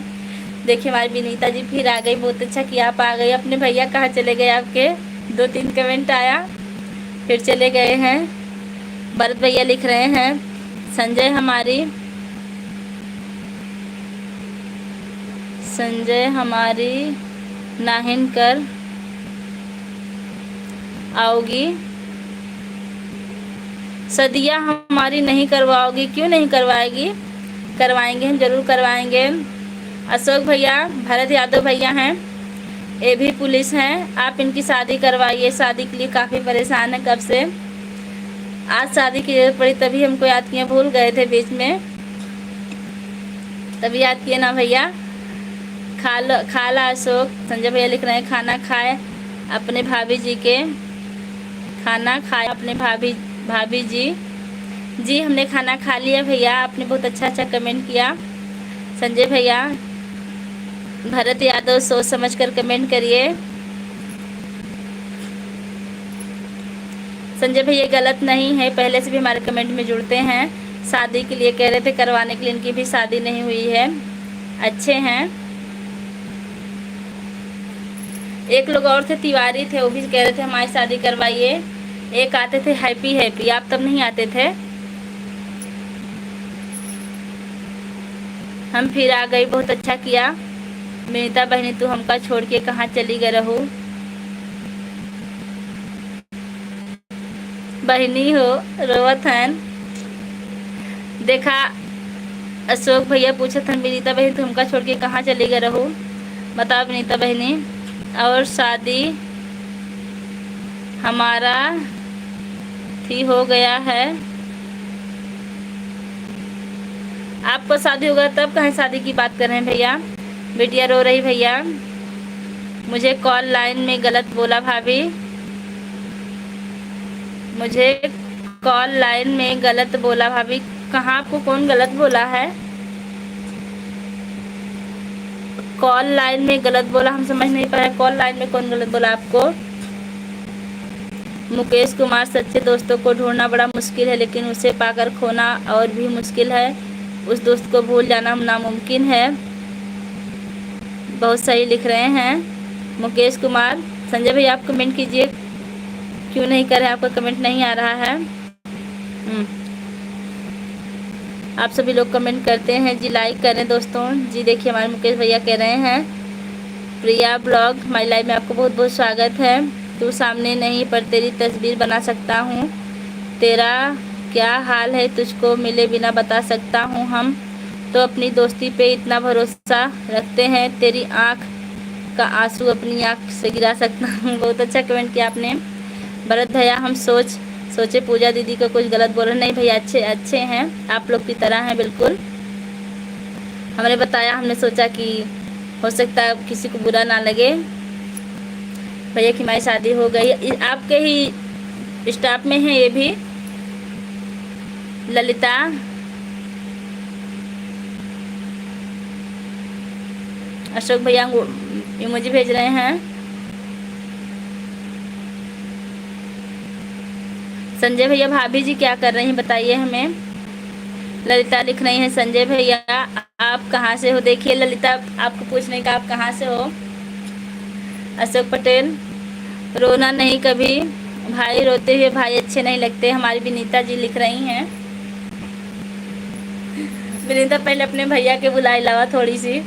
देखिए हमारी विनीता जी फिर आ गई, बहुत अच्छा किया आप आ गई। अपने भैया कहाँ चले गए आपके, 2-3 कमेंट आया फिर चले गए हैं। भरत भैया लिख रहे हैं संजय हमारी नाहिन कर आओगी, सदिया हमारी नहीं करवाओगी। क्यों नहीं करवाएगी, करवाएंगे, हम जरूर करवाएंगे। अशोक भैया, भरत यादव भैया हैं, ये भी पुलिस हैं, आप इनकी शादी करवाइए। शादी के लिए काफ़ी परेशान है कब से, आज शादी की जरूरत पड़ी तभी हमको याद किए, भूल गए थे बीच में, तभी याद किए ना भैया। खाला अशोक, संजय भैया लिख रहे हैं खाना खाए अपने भाभी जी के, खाना खाए अपने भाभी जी हमने खाना खा लिया भैया। आपने बहुत अच्छा कमेंट किया संजय भैया। भरत यादव, सोच समझ कर कमेंट करिए। संजय भैया गलत नहीं है, पहले से भी हमारे कमेंट में जुड़ते हैं। शादी के लिए कह रहे थे, करवाने के लिए, इनकी भी शादी नहीं हुई है, अच्छे हैं। एक लोग और थे, तिवारी थे, वो भी कह रहे थे हमारी शादी करवाइए। एक आते थे हैप्पी, आप तब नहीं आते थे, हम फिर आ गई, बहुत अच्छा किया। विनीता बहनी तू हमका छोड़ के कहाँ चली गई रहू, बहनी हो रोवत हन। देखा अशोक भैया पूछत हन विनीता बहनी तू हमका छोड़ के कहाँ चली गई रहू, बताओ विनीता बहनी। और शादी हमारा थी हो गया है, आपको शादी होगा तब कहाँ शादी की बात कर रहे हैं भैया। बेटिया रो रही भैया, मुझे कॉल लाइन में गलत बोला भाभी, मुझे कॉल लाइन में गलत बोला भाभी। कहाँ आपको कौन गलत बोला है, कॉल लाइन में गलत बोला, हम समझ नहीं पाए, कॉल लाइन में कौन गलत बोला आपको। मुकेश कुमार, सच्चे दोस्तों को ढूंढना बड़ा मुश्किल है, लेकिन उसे पाकर खोना और भी मुश्किल है, उस दोस्त को भूल जाना नामुमकिन है। बहुत सही लिख रहे हैं मुकेश कुमार। संजय भैया आप कमेंट कीजिए, क्यों नहीं कर रहे, आपका कमेंट नहीं आ रहा है। आप सभी लोग कमेंट करते हैं जी, लाइक करें दोस्तों जी। देखिए हमारे मुकेश भैया कह रहे हैं प्रिया ब्लॉग हमारी लाइव में आपको बहुत बहुत स्वागत है। तू सामने नहीं पर तेरी तस्वीर बना सकता हूँ, तेरा क्या हाल है तुझको मिले बिना बता सकता हूँ, हम तो अपनी दोस्ती पे इतना भरोसा रखते हैं, तेरी आँख का आंसू अपनी आँख से गिरा सकता हूँ। बहुत अच्छा कमेंट किया आपने भरत भैया। हम सोचे पूजा दीदी को कुछ गलत बोल रहे, नहीं भैया अच्छे हैं, आप लोग की तरह हैं बिल्कुल। हमने बताया, हमने सोचा कि हो सकता है किसी को बुरा ना लगे। भैया की हमारी शादी हो गई, आपके ही स्टाफ में है ये भी ललिता। अशोक भैया इमोजी भेज रहे हैं। संजय भैया भाभी जी क्या कर रही हैं बताइए हमें। ललिता लिख रही हैं संजय भैया आप कहाँ से हो। देखिए ललिता आपको पूछने का आप कहाँ से हो। अशोक पटेल, रोना नहीं कभी भाई, रोते हुए भाई अच्छे नहीं लगते, हमारी विनीता जी लिख रही हैं। विनीता पहले अपने भैया के बुला लावा थोड़ी सी,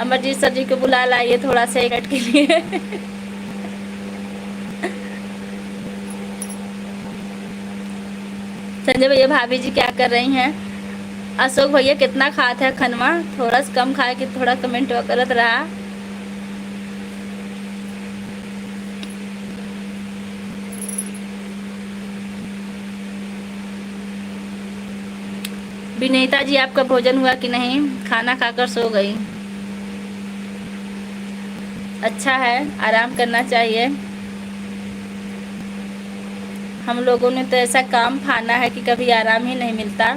अमरजीत सर जी को बुला लाइए थोड़ा सा 1 मिनट के लिए। संजय भैया भाभी जी क्या कर रही हैं। अशोक भैया कितना खाते हैं खनवा, थोड़ा सा कम खाए कि थोड़ा कमेंट करत रहा। विनीता जी आपका भोजन हुआ कि नहीं, खाना खाकर सो गई। अच्छा है, आराम करना चाहिए। हम लोगों ने तो ऐसा काम खाना है कि कभी आराम ही नहीं मिलता।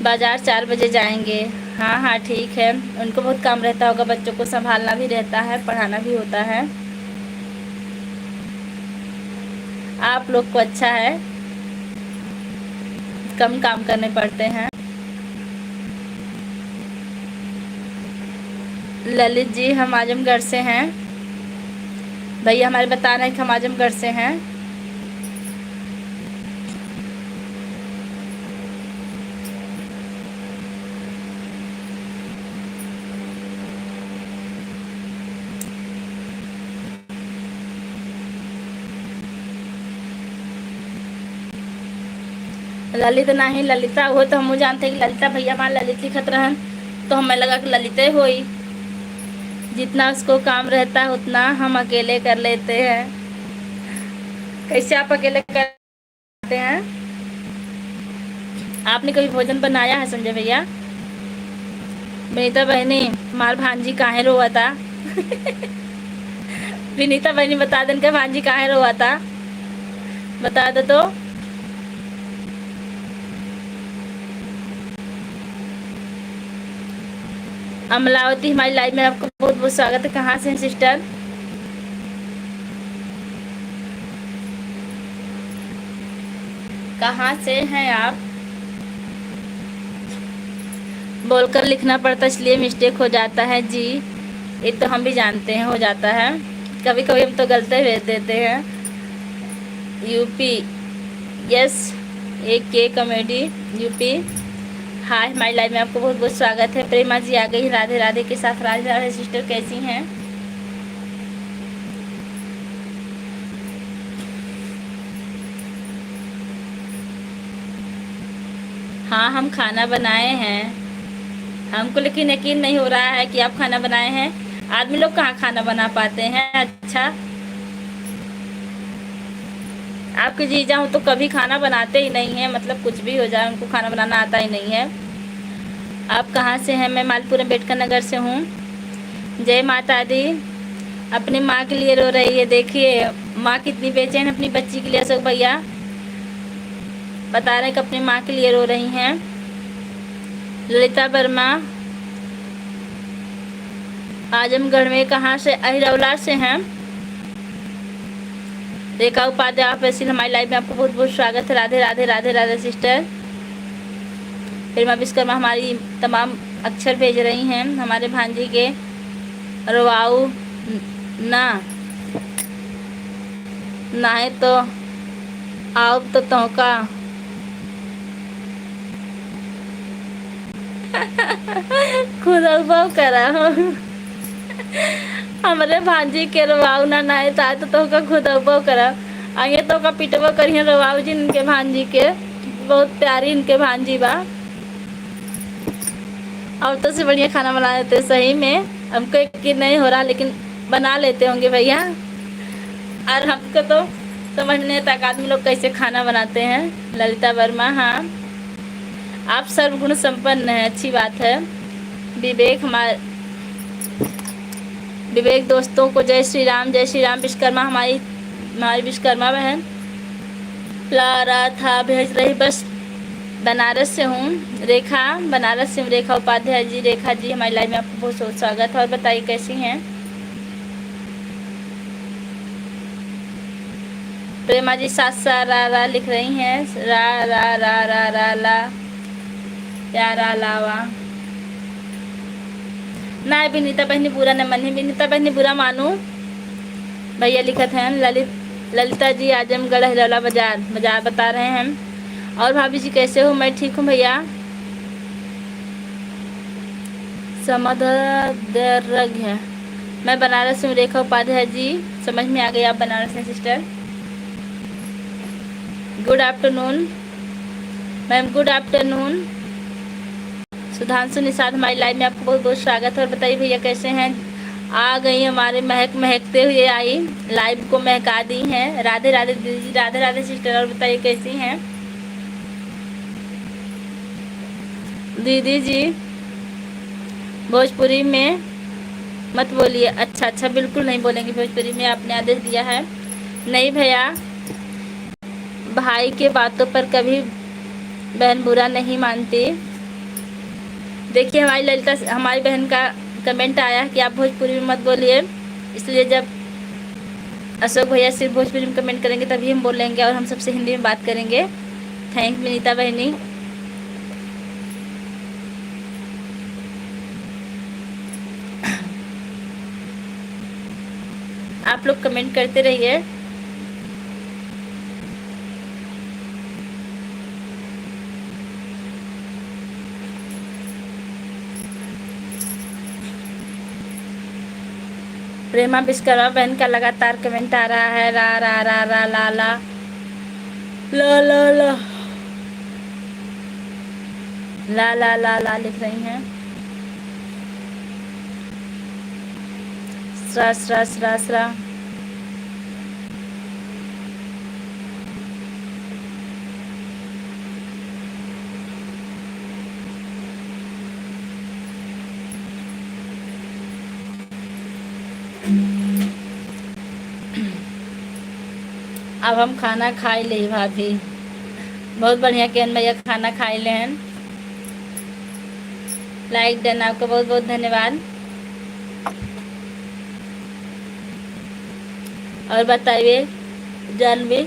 बाज़ार 4 बजे जाएंगे। हाँ हाँ ठीक है, उनको बहुत काम रहता होगा, बच्चों को संभालना भी रहता है, पढ़ाना भी होता है। आप लोग को अच्छा है, कम काम करने पड़ते हैं। ललित जी हम आजमगढ़ से हैं। भैया हमारे बता रहे हैं कि हम आजमगढ़ से हैं। ललित नहीं ललिता हो, तो हम जानते हैं कि ललिता भैया हमारे ललित लिखत रहन, तो हमें लगा कि ललिते होई। जितना उसको काम रहता है उतना हम अकेले कर लेते हैं। कैसे आप अकेले करते हैं? आपने कभी भोजन बनाया है संजय भैया? विनीता बहनी हमार भांजी काहे रोआ था? विनीता बहनी बता दें कि भांजी काहे रोआ था, बता दो तो। अमलावती हमारी लाइव में आपका बहुत बहुत स्वागत है। कहाँ से हैं सिस्टर? कहाँ से हैं आप? बोलकर लिखना पड़ता इसलिए मिस्टेक हो जाता है जी, ये तो हम भी जानते हैं, हो जाता है कभी कभी, हम तो गलती भेज देते हैं। यूपी यस, एक के कॉमेडी यूपी। हाय हमारी लाइव में आपको बहुत बहुत स्वागत है। प्रेमा जी आ गई राधे राधे के साथ। राधे राधे सिस्टर, कैसी हैं? हाँ हम खाना बनाए हैं। हमको लेकिन यकीन नहीं हो रहा है कि आप खाना बनाए हैं। आदमी लोग कहाँ खाना बना पाते हैं। अच्छा, आपके जीजा हो तो कभी खाना बनाते ही नहीं है, मतलब कुछ भी हो जाए उनको खाना बनाना आता ही नहीं है। आप कहाँ से हैं? मैं मालपुर अम्बेडकर नगर से हूँ। जय माता दी। अपनी माँ के लिए रो रही है, देखिए माँ कितनी बेचैन है अपनी बच्ची के लिए। अशोक भैया बता रहे हैं कि अपनी माँ के लिए रो रही हैं। ललिता वर्मा आजमगढ़ में कहाँ से? अहिरौला से हैं। रेखा उपाध्याय आप ऐसी हमारी लाइफ में आपको बहुत बहुत स्वागत है। राधे राधे राधे राधे सिस्टर। प्रेमा विश्वकर्मा हमारी तमाम अक्षर भेज रही हैं हमारे भांजी के। रवाऊ ना है तो आओ तो तोका। खुद अनुभव करा हमारे भांजी के रवाऊ ना है तो तोका खुद अनुभव करा। आगे तो का पिटवा करिए रवाऊ जी इनके भांजी के, बहुत प्यारी इनके भांजी बा। औरतों से बढ़िया खाना बना लेते सही में। हमको यकीन नहीं हो रहा लेकिन बना लेते होंगे भैया। और हमको तो समझने तक आदमी लोग कैसे खाना बनाते हैं। ललिता वर्मा हाँ आप सर्वगुण संपन्न हैं, अच्छी बात है। विवेक विवेक दोस्तों को जय श्री राम। जय श्री राम। विश्वकर्मा हमारी विश्वकर्मा बहन ला रहा था भेज रही, बस बनारस से हूँ। रेखा बनारस से हूँ। रेखा उपाध्याय जी, रेखा जी हमारी लाइव में आपको बहुत बहुत स्वागत है। और बताइए कैसी हैं? प्रेमा जी सात सा रा लिख रही हैं। रा रा रा रा रा ला प्यारा लावा ना। विनीता बहनी बुरा न मनी, विनीता बहनी बुरा मानू भैया लिखत हैं। ललिता जी आजमगढ़ हिरौला बाजार बता रहे हैं। और भाभी जी कैसे हो? मैं ठीक हूँ भैया। समदर्ग है। मैं बनारस हूँ। रेखा उपाध्याय जी समझ में आ गई, आप बनारस हैं sister. Good afternoon ma'am, good afternoon. Sudhanshu Nishad हमारी लाइव में आपको बहुत बहुत स्वागत है। और बताइए भैया कैसे हैं? आ गई हमारे महकते हुए आई, लाइव को महका दी हैं। राधे राधे दीदी, राधे राधे सिस्टर। और बताइए कैसी हैं दीदी जी? भोजपुरी में मत बोलिए। अच्छा बिल्कुल नहीं बोलेंगे भोजपुरी में, आपने आदेश दिया है। नहीं भैया, भाई के बातों पर कभी बहन बुरा नहीं मानती। देखिए हमारी बहन का कमेंट आया कि आप भोजपुरी में मत बोलिए, इसलिए जब अशोक भैया सिर्फ भोजपुरी में कमेंट करेंगे तभी हम बोलेंगे और हम सबसे हिंदी में बात करेंगे। थैंक विनीता बहनी। आप लोग कमेंट करते रहिए। प्रेमा विश्वकर्मा बहन का लगातार कमेंट आ रहा है, रा रा रा रा ला ला ला ला ला ला ला ला ला लिख रही हैं। स्रा स्रा स्रा स्रा। अब हम खाना खाई ले भाभी। बहुत बढ़िया केन भैया खाना खाई ले हैं। लाइक डन, आपका बहुत बहुत धन्यवाद। और बताइए जानवी,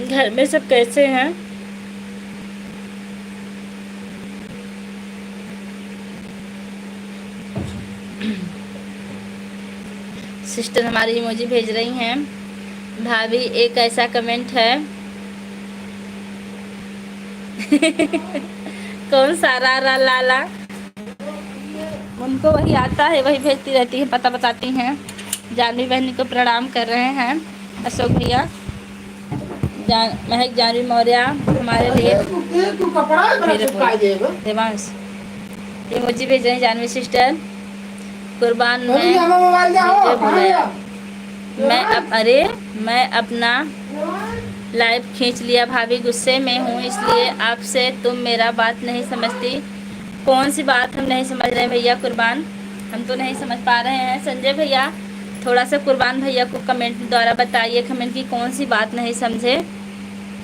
घर में सब कैसे हैं? सिस्टर हमारी इमोजी भेज रही हैं। भाभी एक ऐसा कमेंट है कौन सा रा रा ला ला, उनको वही आता है वही भेजती रहती है, पता बताती हैं। जानवी बहनी को प्रणाम कर रहे हैं अशोक भैया। महक जानवी मौर्य हमारे लिए देवांश इमोजी भेज रहे हैं। जानवी सिस्टर कुर्बान मैं अपना लाइव खींच लिया भाभी, गुस्से में हूँ इसलिए आपसे। तुम मेरा बात नहीं समझती। कौन सी बात हम नहीं समझ रहे हैं भैया कुर्बान? हम तो नहीं समझ पा रहे हैं। संजय भैया थोड़ा सा कुर्बान भैया को कमेंट द्वारा बताइए, कमेंट की कौन सी बात नहीं समझे,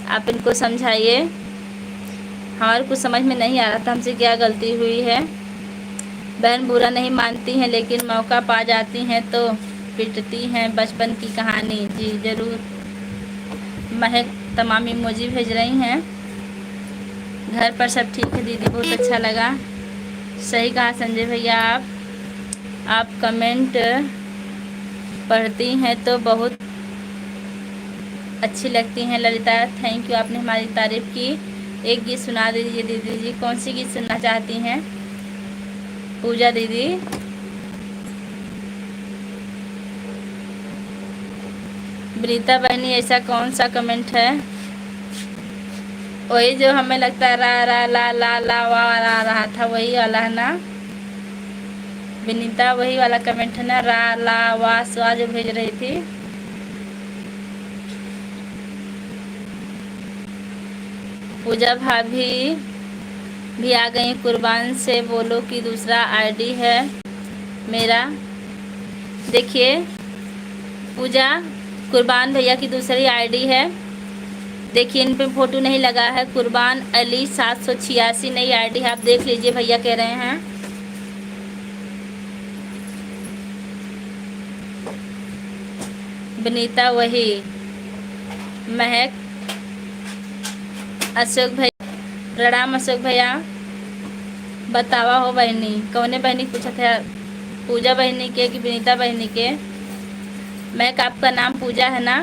आप इनको समझाइए। हमारे कुछ समझ में नहीं आ रहा था हमसे क्या गलती हुई है। बहन बुरा नहीं मानती हैं लेकिन मौका पा जाती हैं तो पिटती हैं, बचपन की कहानी। जी ज़रूर। महक तमाम इमोजी भेज रही हैं। घर पर सब ठीक है दीदी, बहुत अच्छा लगा। सही कहा संजय भैया। आप कमेंट पढ़ती हैं तो बहुत अच्छी लगती हैं ललिता, थैंक यू, आपने हमारी तारीफ़ की। एक गीत सुना दीजिए दीदी जी। कौन सी गीत सुनना चाहती हैं पूजा दीदी? ब्रीता बहनी ऐसा कौन सा कमेंट है? वही जो हमें लगता है रा रा ला ला ला वा रा रहा था, वही वाला है ना विनीता? वही वाला कमेंट है ना, रा ला वा स्वा जो भेज रही थी। पूजा भाभी भी आ गई। कुर्बान से बोलो कि दूसरा आईडी है मेरा। देखिए पूजा, कुर्बान भैया की दूसरी आईडी है। देखिए इन पे फ़ोटो नहीं लगा है। कुर्बान अली 786 नई आईडी है, आप देख लीजिए भैया कह रहे हैं। विनीता वही। महक अशोक भैया प्रणाम। अशोक भैया बतावा हो बहनी, कौने बहनी पूछा था? पूजा बहनी के कि विनीता बहनी के? महक आपका नाम पूजा है ना?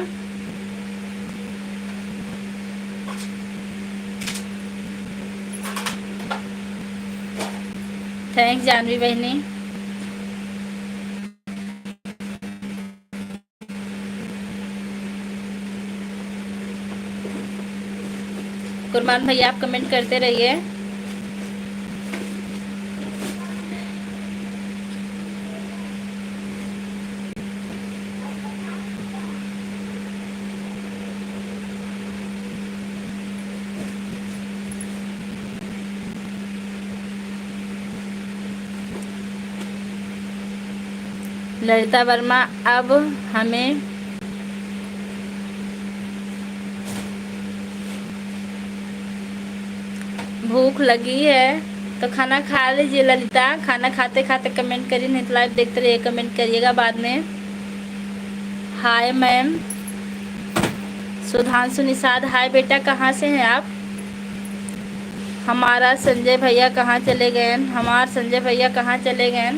थैंक्स जानवी बहनी। कुर्बान भैया आप कमेंट करते रहिए। ललिता वर्मा अब हमें भूख लगी है तो खाना खा लीजिए ललिता। खाना खाते खाते कमेंट करिए, नहीं तो लाइव देखते रहिए, कमेंट करिएगा बाद में। Hi ma'am. Sudhanshu Nishad hi बेटा, कहाँ से हैं आप? हमारा संजय भैया कहाँ चले गए? हमार संजय भैया कहाँ चले गए?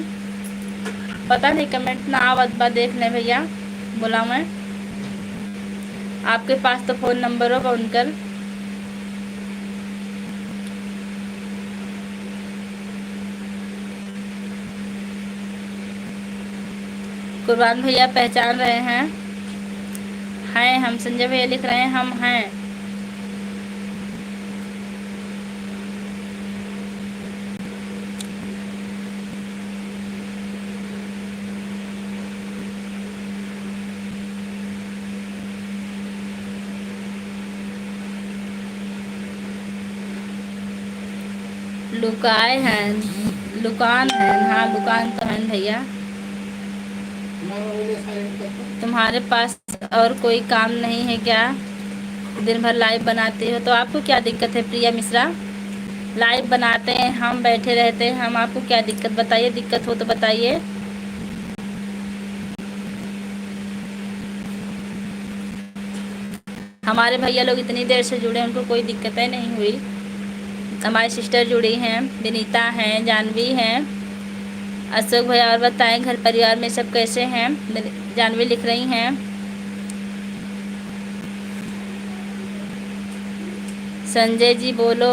पता नहीं, कमेंट ना आवत बा, देख लें भैया, बोला मैं। आपके पास तो फ़ोन नंबर होगा उनकर। कुर्बान भैया पहचान रहे हैं हम संजय भैया लिख रहे हैं हम हैं। लुकाए हैं, लुकान है, हाँ लुकान तो है भैया। तुम्हारे पास और कोई काम नहीं है क्या? दिन भर लाइव बनाते हो तो आपको क्या दिक्कत है प्रिया मिश्रा? लाइव बनाते हैं हम, बैठे रहते हैं हम, आपको क्या दिक्कत बताइए, दिक्कत हो तो बताइए। हमारे भैया लोग इतनी देर से जुड़े, उनको कोई दिक्कतें नहीं हुई। हमारी सिस्टर जुड़ी हैं, विनीता हैं, जानवी हैं। अशोक भैया और बताएं घर परिवार में सब कैसे हैं? जानवी लिख रही हैं। संजय जी बोलो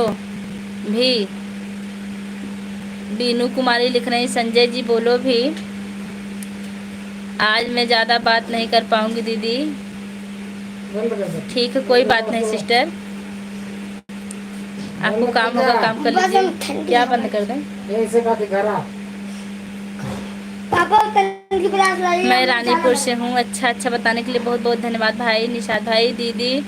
भी। बीनू कुमारी लिख रही, संजय जी बोलो भी। आज मैं ज़्यादा बात नहीं कर पाऊंगी दीदी। ठीक है, कोई बात नहीं सिस्टर, आपको काम होगा काम कर लीजिए। क्या बंद कर दें? मैं रानीपुर से हूँ। अच्छा बताने के लिए बहुत बहुत धन्यवाद भाई निषाद भाई। दीदी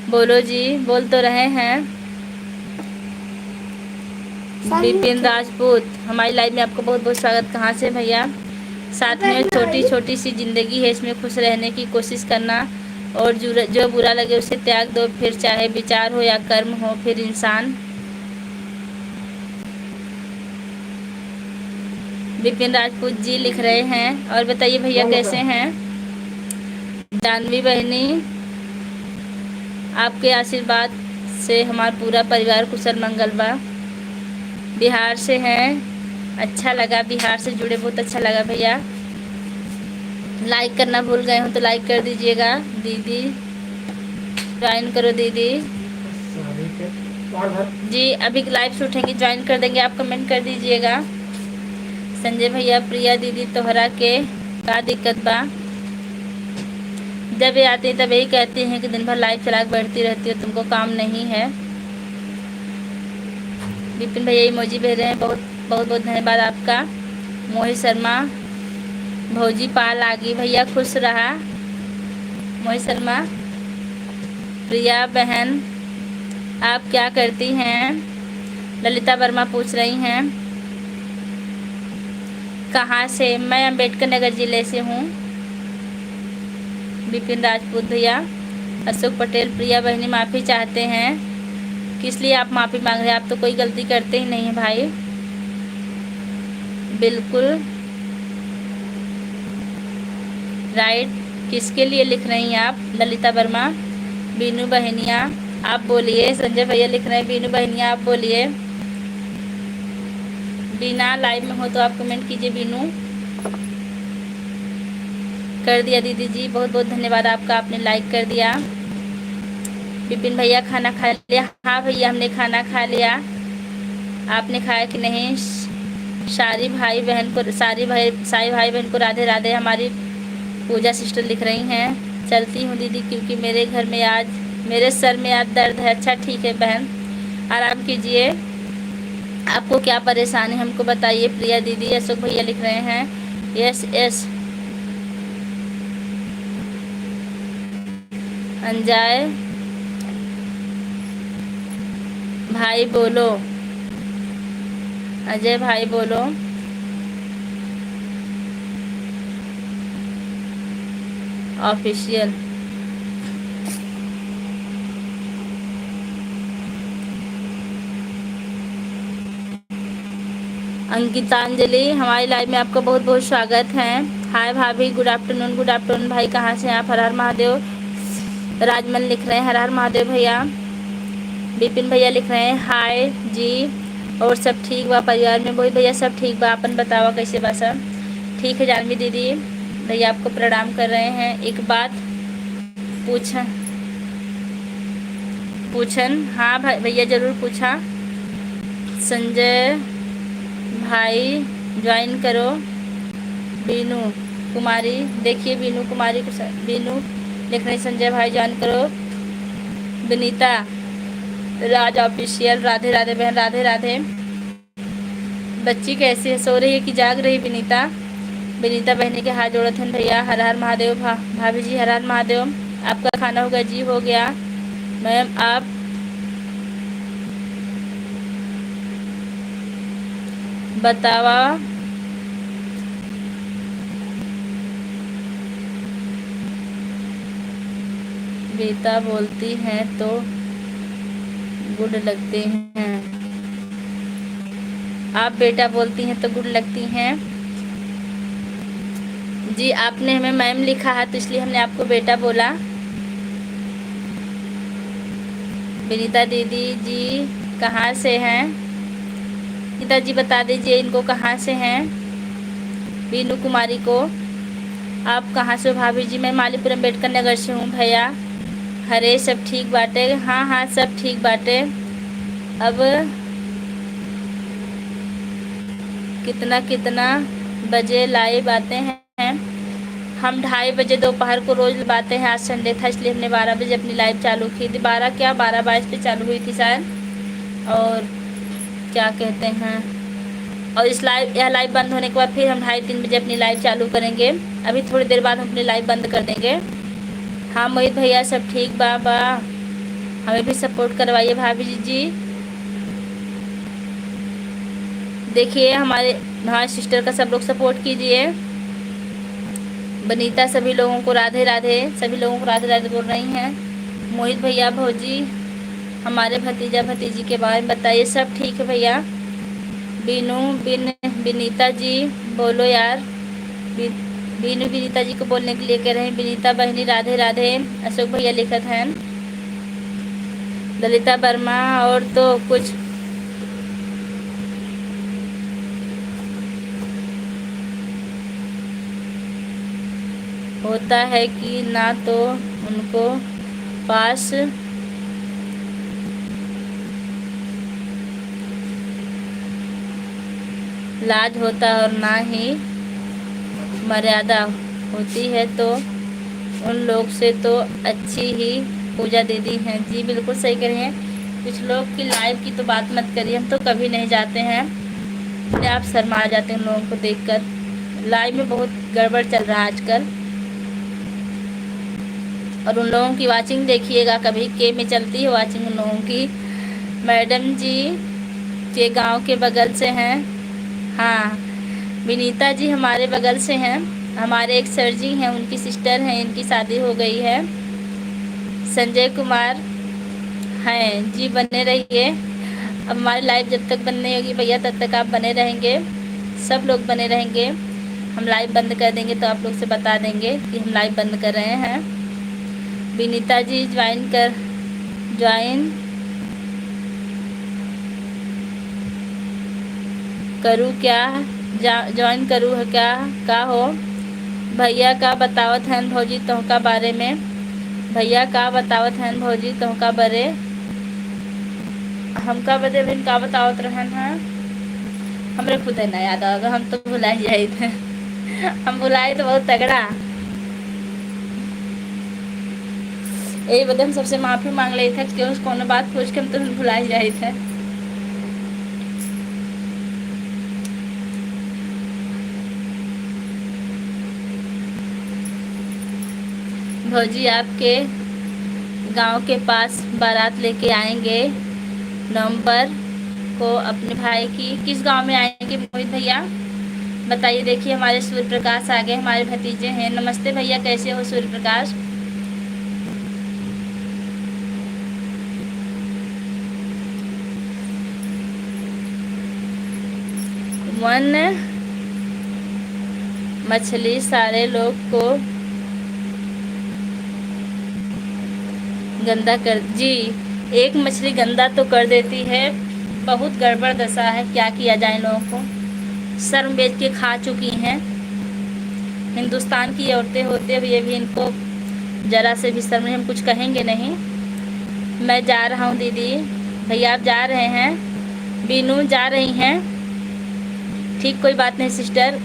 बोलो जी, बोल तो रहे हैं। विपिन राजपूत हमारी लाइव में आपको बहुत बहुत स्वागत। कहाँ से भैया? साथ में छोटी छोटी सी जिंदगी है, इसमें खुश रहने की कोशिश करना और जो बुरा लगे उसे त्याग दो, फिर चाहे विचार हो या कर्म हो, फिर इंसान। विपिन राजपूत जी लिख रहे हैं। और बताइए भैया कैसे हैं? जानवी बहनी आपके आशीर्वाद से हमारा पूरा परिवार कुशल मंगल बा। बिहार से हैं, अच्छा लगा, बिहार से जुड़े बहुत अच्छा लगा भैया। लाइक करना भूल गए हो तो लाइक कर दीजिएगा। दीदी ज्वाइन करो दीदी जी, अभी लाइव से उठेंगे ज्वाइन कर देंगे, आप कमेंट कर दीजिएगा। संजय भैया प्रिया दीदी तोहरा के का दिक्कत बा? जब ये आती है तब यही कहती हैं कि दिन भर लाइव चला के बैठती रहती हो, तुमको काम नहीं है। विपिन भैया इमोजी भेज रहे हैं, बहुत बहुत धन्यवाद आपका। मोहित शर्मा भौजी पाल आगी भैया खुश रहा। मोहित शर्मा प्रिया बहन आप क्या करती हैं? ललिता वर्मा पूछ रही हैं। कहाँ से? मैं अम्बेडकर नगर ज़िले से हूँ। विपिन राजपूत भैया। अशोक पटेल प्रिया बहनी माफ़ी चाहते हैं। किस लिए आप माफ़ी मांग रहे हैं? आप तो कोई गलती करते ही नहीं हैं भाई। बिल्कुल राइट। किसके लिए लिख रही हैं आप? ललिता वर्मा। बीनू बहनिया आप बोलिए। संजय भैया लिख रहे हैं बीनू बहनिया आप बोलिए। बीना लाइव में हो तो आप कमेंट कीजिए। बीनू कर दिया दीदी जी, बहुत बहुत धन्यवाद आपका, आपने लाइक कर दिया। विपिन भैया खाना खा लिया? हाँ भैया हमने खाना खा लिया, आपने खाया कि नहीं? सारी भाई बहन को राधे राधे। हमारी पूजा सिस्टर लिख रही हैं। चलती हूँ दीदी क्योंकि मेरे सर में आज दर्द है। अच्छा ठीक है बहन, आराम कीजिए। आपको क्या परेशानी है हमको बताइए प्रिया दीदी। अशोक भैया लिख रहे हैं यस। अंजाय भाई बोलो। अजय भाई बोलो। ऑफिशियल अंकितांजलि, हमारी लाइव में आपका बहुत बहुत स्वागत है। हाय भाभी, गुड आफ्टरनून भाई, कहाँ से हैं आप? हर हर महादेव। राजमन लिख रहे हैं हर हर महादेव भैया। विपिन भैया लिख रहे हैं हाय जी। और सब ठीक बा परिवार में? मोहित भैया सब ठीक बा, अपन बतावा कैसे बा सब? ठीक है जानवी दीदी, भैया आपको प्रणाम कर रहे हैं। एक बात पूछन? हाँ भैया जरूर पूछा। संजय भाई ज्वाइन करो। बीनू कुमारी, देखिए बीनू कुमारी को, बीनू लिख रहे संजय भाई ज्वाइन करो। विनीता राज ऑफिशियल, राधे राधे बहन, राधे राधे। बच्ची कैसी है, सो रही है कि जाग रही? विनीता बहनी के हाथ जोड़त हैं भैया। हर हर महादेव। भाभी जी हर हर महादेव। आपका खाना होगा? जी हो गया मैम। आप बतावा बेटा बोलती हैं तो गुड लगते हैं। आप बेटा बोलती हैं तो गुड लगती हैं जी। आपने हमें मैम लिखा है तो इसलिए हमने आपको बेटा बोला। विनीता दीदी जी कहाँ से हैं? विनीता जी बता दीजिए इनको कहाँ से हैं। बीनू कुमारी को। आप कहाँ से हो भाभी जी? मैं मालीपुरम अम्बेडकर नगर से हूँ भैया। हरे सब ठीक बाटे? हाँ सब ठीक बाटे। अब कितना बजे लाइव आते हैं? हम 2:30 बजे दोपहर को रोज बातें हैं। आज संडे था इसलिए हमने 12 बजे अपनी लाइव चालू की थी। 12:22 पे चालू हुई थी शायद। और क्या कहते हैं, और यह लाइव बंद होने के बाद फिर हम 2:30-3 बजे अपनी लाइव चालू करेंगे। अभी थोड़ी देर बाद हम अपनी लाइव बंद कर देंगे। हाँ मोहित भैया सब ठीक बा। हमें भी सपोर्ट करवाइए भाभी जी। देखिए हमारे सिस्टर का सब लोग सपोर्ट कीजिए। बनीता सभी लोगों को राधे राधे, सभी लोगों को राधे राधे बोल रही हैं। मोहित भैया भौजी हमारे भतीजा भतीजी के बारे में बताइए। सब ठीक है भैया। विनीता जी बोलो यार। बीनू विनीता जी को बोलने के लिए कह रहे हैं। विनीता बहनी राधे राधे। अशोक भैया लिखत हैं। ललिता वर्मा और तो कुछ होता है कि ना तो उनको पास लाज होता है और ना ही मर्यादा होती है, तो उन लोग से तो अच्छी ही पूजा दीदी हैं। जी बिल्कुल सही कह रही हैं। कुछ लोग की लाइव की तो बात मत करिए, हम तो कभी नहीं जाते हैं। आप शर्मा जाते हैं उन लोगों को देखकर। लाइव में बहुत गड़बड़ चल रहा है आजकल। और उन लोगों की वाचिंग देखिएगा, कभी के में चलती है वाचिंग उन लोगों की। मैडम जी के गांव के बगल से हैं। हाँ विनीता जी हमारे बगल से हैं। हमारे एक सर जी हैं, उनकी सिस्टर हैं, इनकी शादी हो गई है। संजय कुमार हैं जी। बने रहिए। अब हमारी लाइव जब तक बंद नहीं होगी भैया तब तक आप बने रहेंगे, सब लोग बने रहेंगे। हम लाइव बंद कर देंगे तो आप लोग से बता देंगे कि हम लाइव बंद कर रहे हैं। विनीता जी ज्वाइन करूँ क्या? ज्वाइन करूँ है क्या हो? भैया का बतावत हैं भौजी तोहका बारे में। भैया का बतावत हैं भौजी तोहका बारे। हमका बदे भी का बतावत रहन है। हमरे खुद ना याद आएगा, हम तो भुला ही जाए थे। हम भुलाए तो बहुत तगड़ा। यही बदे हम सबसे माफ़ी मांग रहे थे क्यों कौन बात पूछ के हम तो भुला ही जाए थे। भौजी आपके गांव के पास बारात लेके आएंगे नवंबर को अपने भाई की। किस गांव में आएंगे मोहित भैया बताइए। देखिए हमारे सूर्य प्रकाश आ गए, हमारे भतीजे हैं। नमस्ते भैया, कैसे हो सूर्य प्रकाश? वन मछली सारे लोग को गंदा कर जी, एक मछली गंदा तो कर देती है। बहुत गड़बड़ दशा है, क्या किया जाए। इन लोगों को शर्म बेच के खा चुकी हैं। हिंदुस्तान की औरतें होते हुए भी इनको जरा से भी शर्म नहीं। हम कुछ कहेंगे नहीं। मैं जा रहा हूँ दीदी। भैया आप जा रहे हैं? बीनू जा रही हैं? ठीक, कोई बात नहीं सिस्टर।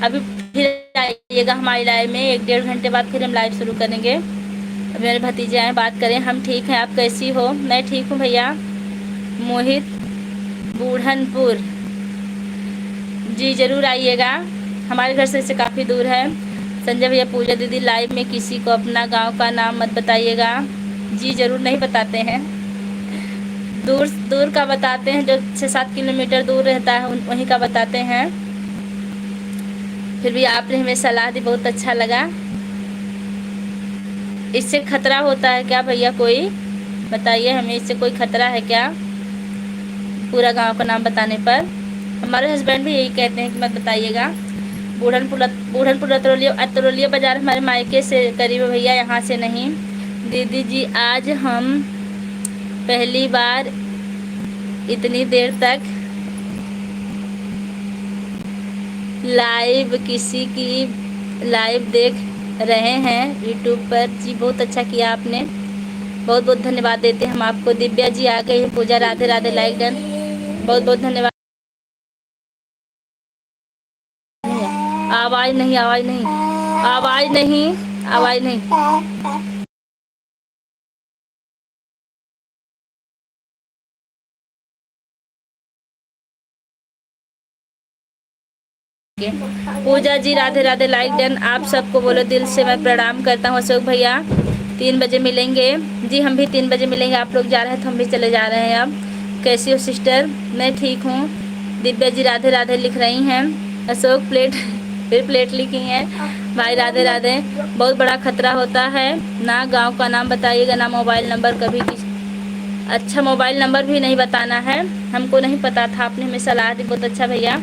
अभी फिर आइएगा हमारी लाइव में। 1-1.5 घंटे बाद फिर हम लाइव शुरू करेंगे। मेरे भतीजे आए, बात करें। हम ठीक हैं, आप कैसी हो? मैं ठीक हूँ भैया। मोहित बूढ़नपुर जी, ज़रूर आइएगा। हमारे घर से काफ़ी दूर है। संजय भैया, पूजा दीदी लाइव में किसी को अपना गांव का नाम मत बताइएगा। जी ज़रूर, नहीं बताते हैं। दूर दूर का बताते हैं, जो 6-7 किलोमीटर दूर रहता है वहीं का बताते हैं। फिर भी आपने हमें सलाह दी, बहुत अच्छा लगा। इससे खतरा होता है क्या भैया? कोई बताइए हमें, इससे कोई खतरा है क्या पूरा गांव का नाम बताने पर? हमारे हस्बैंड भी यही कहते हैं कि मत बताइएगा। बूढ़नपुर अतरौलिया बाज़ार हमारे मायके से करीब है भैया, यहाँ से नहीं। दीदी जी, आज हम पहली बार इतनी देर तक लाइव किसी की लाइव देख रहे हैं यूट्यूब पर। जी बहुत अच्छा किया आपने, बहुत बहुत धन्यवाद देते हैं हम आपको। दिव्या जी आ गई है। पूजा राधे राधे, लाइक डन, बहुत बहुत धन्यवाद। आवाज़ नहीं, आवाज़ नहीं, आवाज़ नहीं, आवाज़ नहीं। पूजा जी राधे राधे, लाइक डन। आप सबको बोलो दिल से मैं प्रणाम करता हूँ। अशोक भैया 3 बजे मिलेंगे। जी हम भी 3 बजे मिलेंगे। आप लोग जा रहे हैं तो हम भी चले जा रहे हैं। अब कैसी हो सिस्टर? मैं ठीक हूँ। दिव्या जी राधे राधे लिख रही हैं। अशोक प्लेट फिर प्लेट लिखी हैं। भाई राधे राधे। बहुत बड़ा खतरा होता है ना। गाँव का नाम बताइएगा, ना मोबाइल नंबर। कभी अच्छा मोबाइल नंबर भी नहीं बताना है। हमको नहीं पता था, आपने हमें सलाह दी, बहुत अच्छा भैया।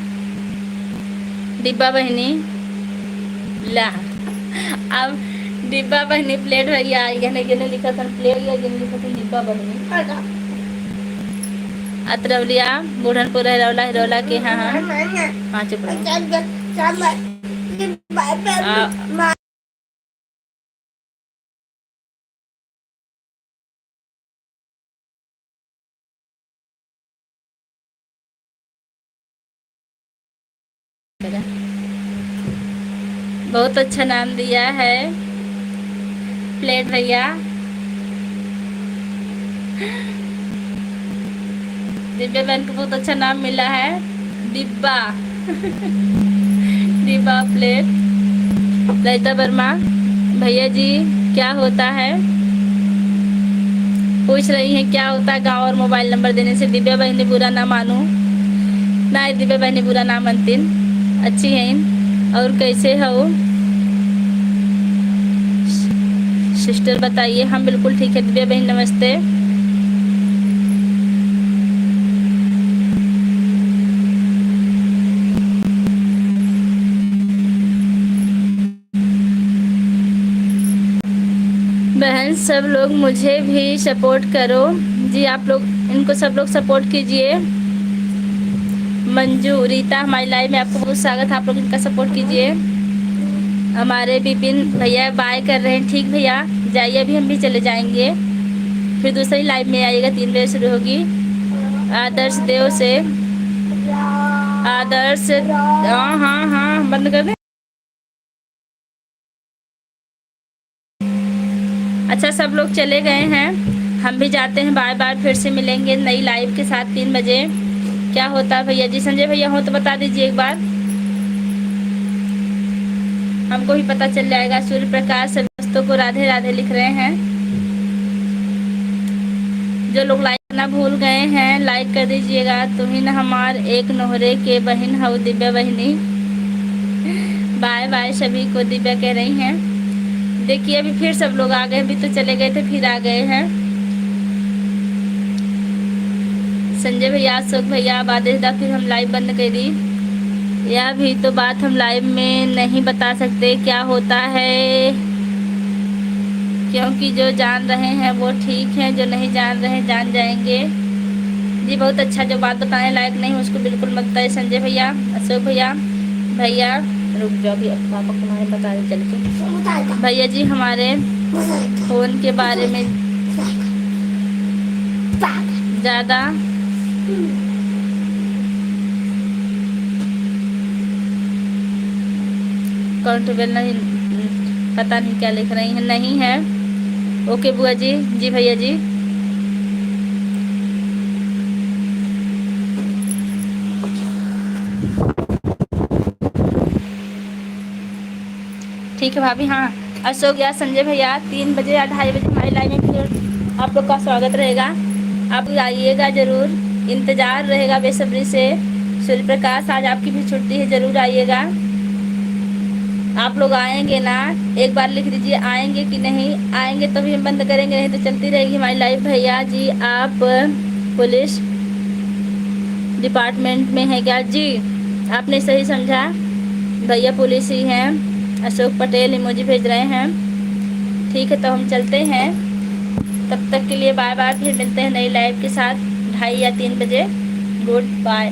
डिब्बा बहनी ला, अब डिब्बा बहनी प्लेट भैया गने लिखा था प्लेट या गने लिखा था डिब्बा बहनी। अतरौलिया बूढ़नपुर हिरौला के। हाँ हाँ हाँ, चुप बहुत अच्छा नाम दिया है प्लेट भैया। दिव्या बहन को बहुत अच्छा नाम मिला है, डिब्बा डिब्बा प्लेट। ललिता वर्मा, भैया जी क्या होता है? पूछ रही हैं क्या होता है गाँव और मोबाइल नंबर देने से। दिव्या बहनी बुरा ना मानू ना, दिव्या बहनी बुरा ना मानती, अच्छी हैं। और कैसे हो सिस्टर बताइए? हम बिल्कुल ठीक है दिव्या बहन, नमस्ते। बहन सब लोग मुझे भी सपोर्ट करो। जी आप लोग इनको सब लोग सपोर्ट कीजिए। मंजू रीता हमारी लाइव में आपको बहुत स्वागत है। आप लोग इनका सपोर्ट कीजिए। हमारे विपिन भैया बाय कर रहे हैं। ठीक भैया जाइए, अभी हम भी चले जाएंगे। फिर दूसरी लाइव में आइएगा, 3 बजे शुरू होगी। आदर्श देव से आदर्श, हाँ हाँ हाँ बंद कर दें। अच्छा सब लोग चले गए हैं, हम भी जाते हैं। बाय बाय, फिर से मिलेंगे नई लाइव के साथ 3 बजे। क्या होता है भैया जी? संजय भैया हो तो बता दीजिए एक बार, हमको भी पता चल जाएगा। सूर्य प्रकाश सभी दोस्तों को राधे राधे लिख रहे हैं। जो लोग लाइक करना भूल गए हैं लाइक कर दीजिएगा। तुम हमार एक नोहरे के बहन हो दिव्या बहनी। बाय बाय सभी को दिव्या कह रही हैं। देखिए अभी फिर सब लोग आ गए, अभी तो चले गए थे फिर आ गए हैं। संजय भैया, अशोक भैया, आदेश दा, फिर हम लाइव बंद कर दी। या भी तो बात हम लाइव में नहीं बता सकते क्या होता है, क्योंकि जो जान रहे हैं वो ठीक है, जो नहीं जान रहे हैं जान जाएंगे। जी बहुत अच्छा, जो बात बताने लायक नहीं उसको बिल्कुल मत बताइए संजय भैया, अशोक भैया। भैया रुक जाओ भी, अब पापा तुम्हारे बता रहे चल के। भैया जी हमारे फ़ोन के बारे में ज़्यादा काउंटेबल नहीं, पता नहीं क्या लिख रही हैं, नहीं है। ओके बुआ जी, जी भैया जी। ठीक है भाभी। हाँ अशोक या संजय भैया 3 बजे या 2:30 बजे हमारी लाइन में फिर आप लोग का स्वागत रहेगा, आप आइएगा ज़रूर, इंतज़ार रहेगा बेसब्री से। सूर्य प्रकाश आज आपकी भी छुट्टी है, ज़रूर आइएगा। आप लोग आएंगे ना, एक बार लिख दीजिए आएंगे कि नहीं, आएंगे तो भी हम बंद करेंगे, नहीं तो चलती रहेगी हमारी लाइव। भैया जी आप पुलिस डिपार्टमेंट में हैं क्या? जी आपने सही समझा, भैया पुलिस ही हैं। अशोक पटेल इमोजी भेज रहे हैं। ठीक है तो हम चलते हैं, तब तक के लिए बाय बाय, फिर मिलते हैं नई लाइव के साथ 2:30 या 3 बजे। Good bye.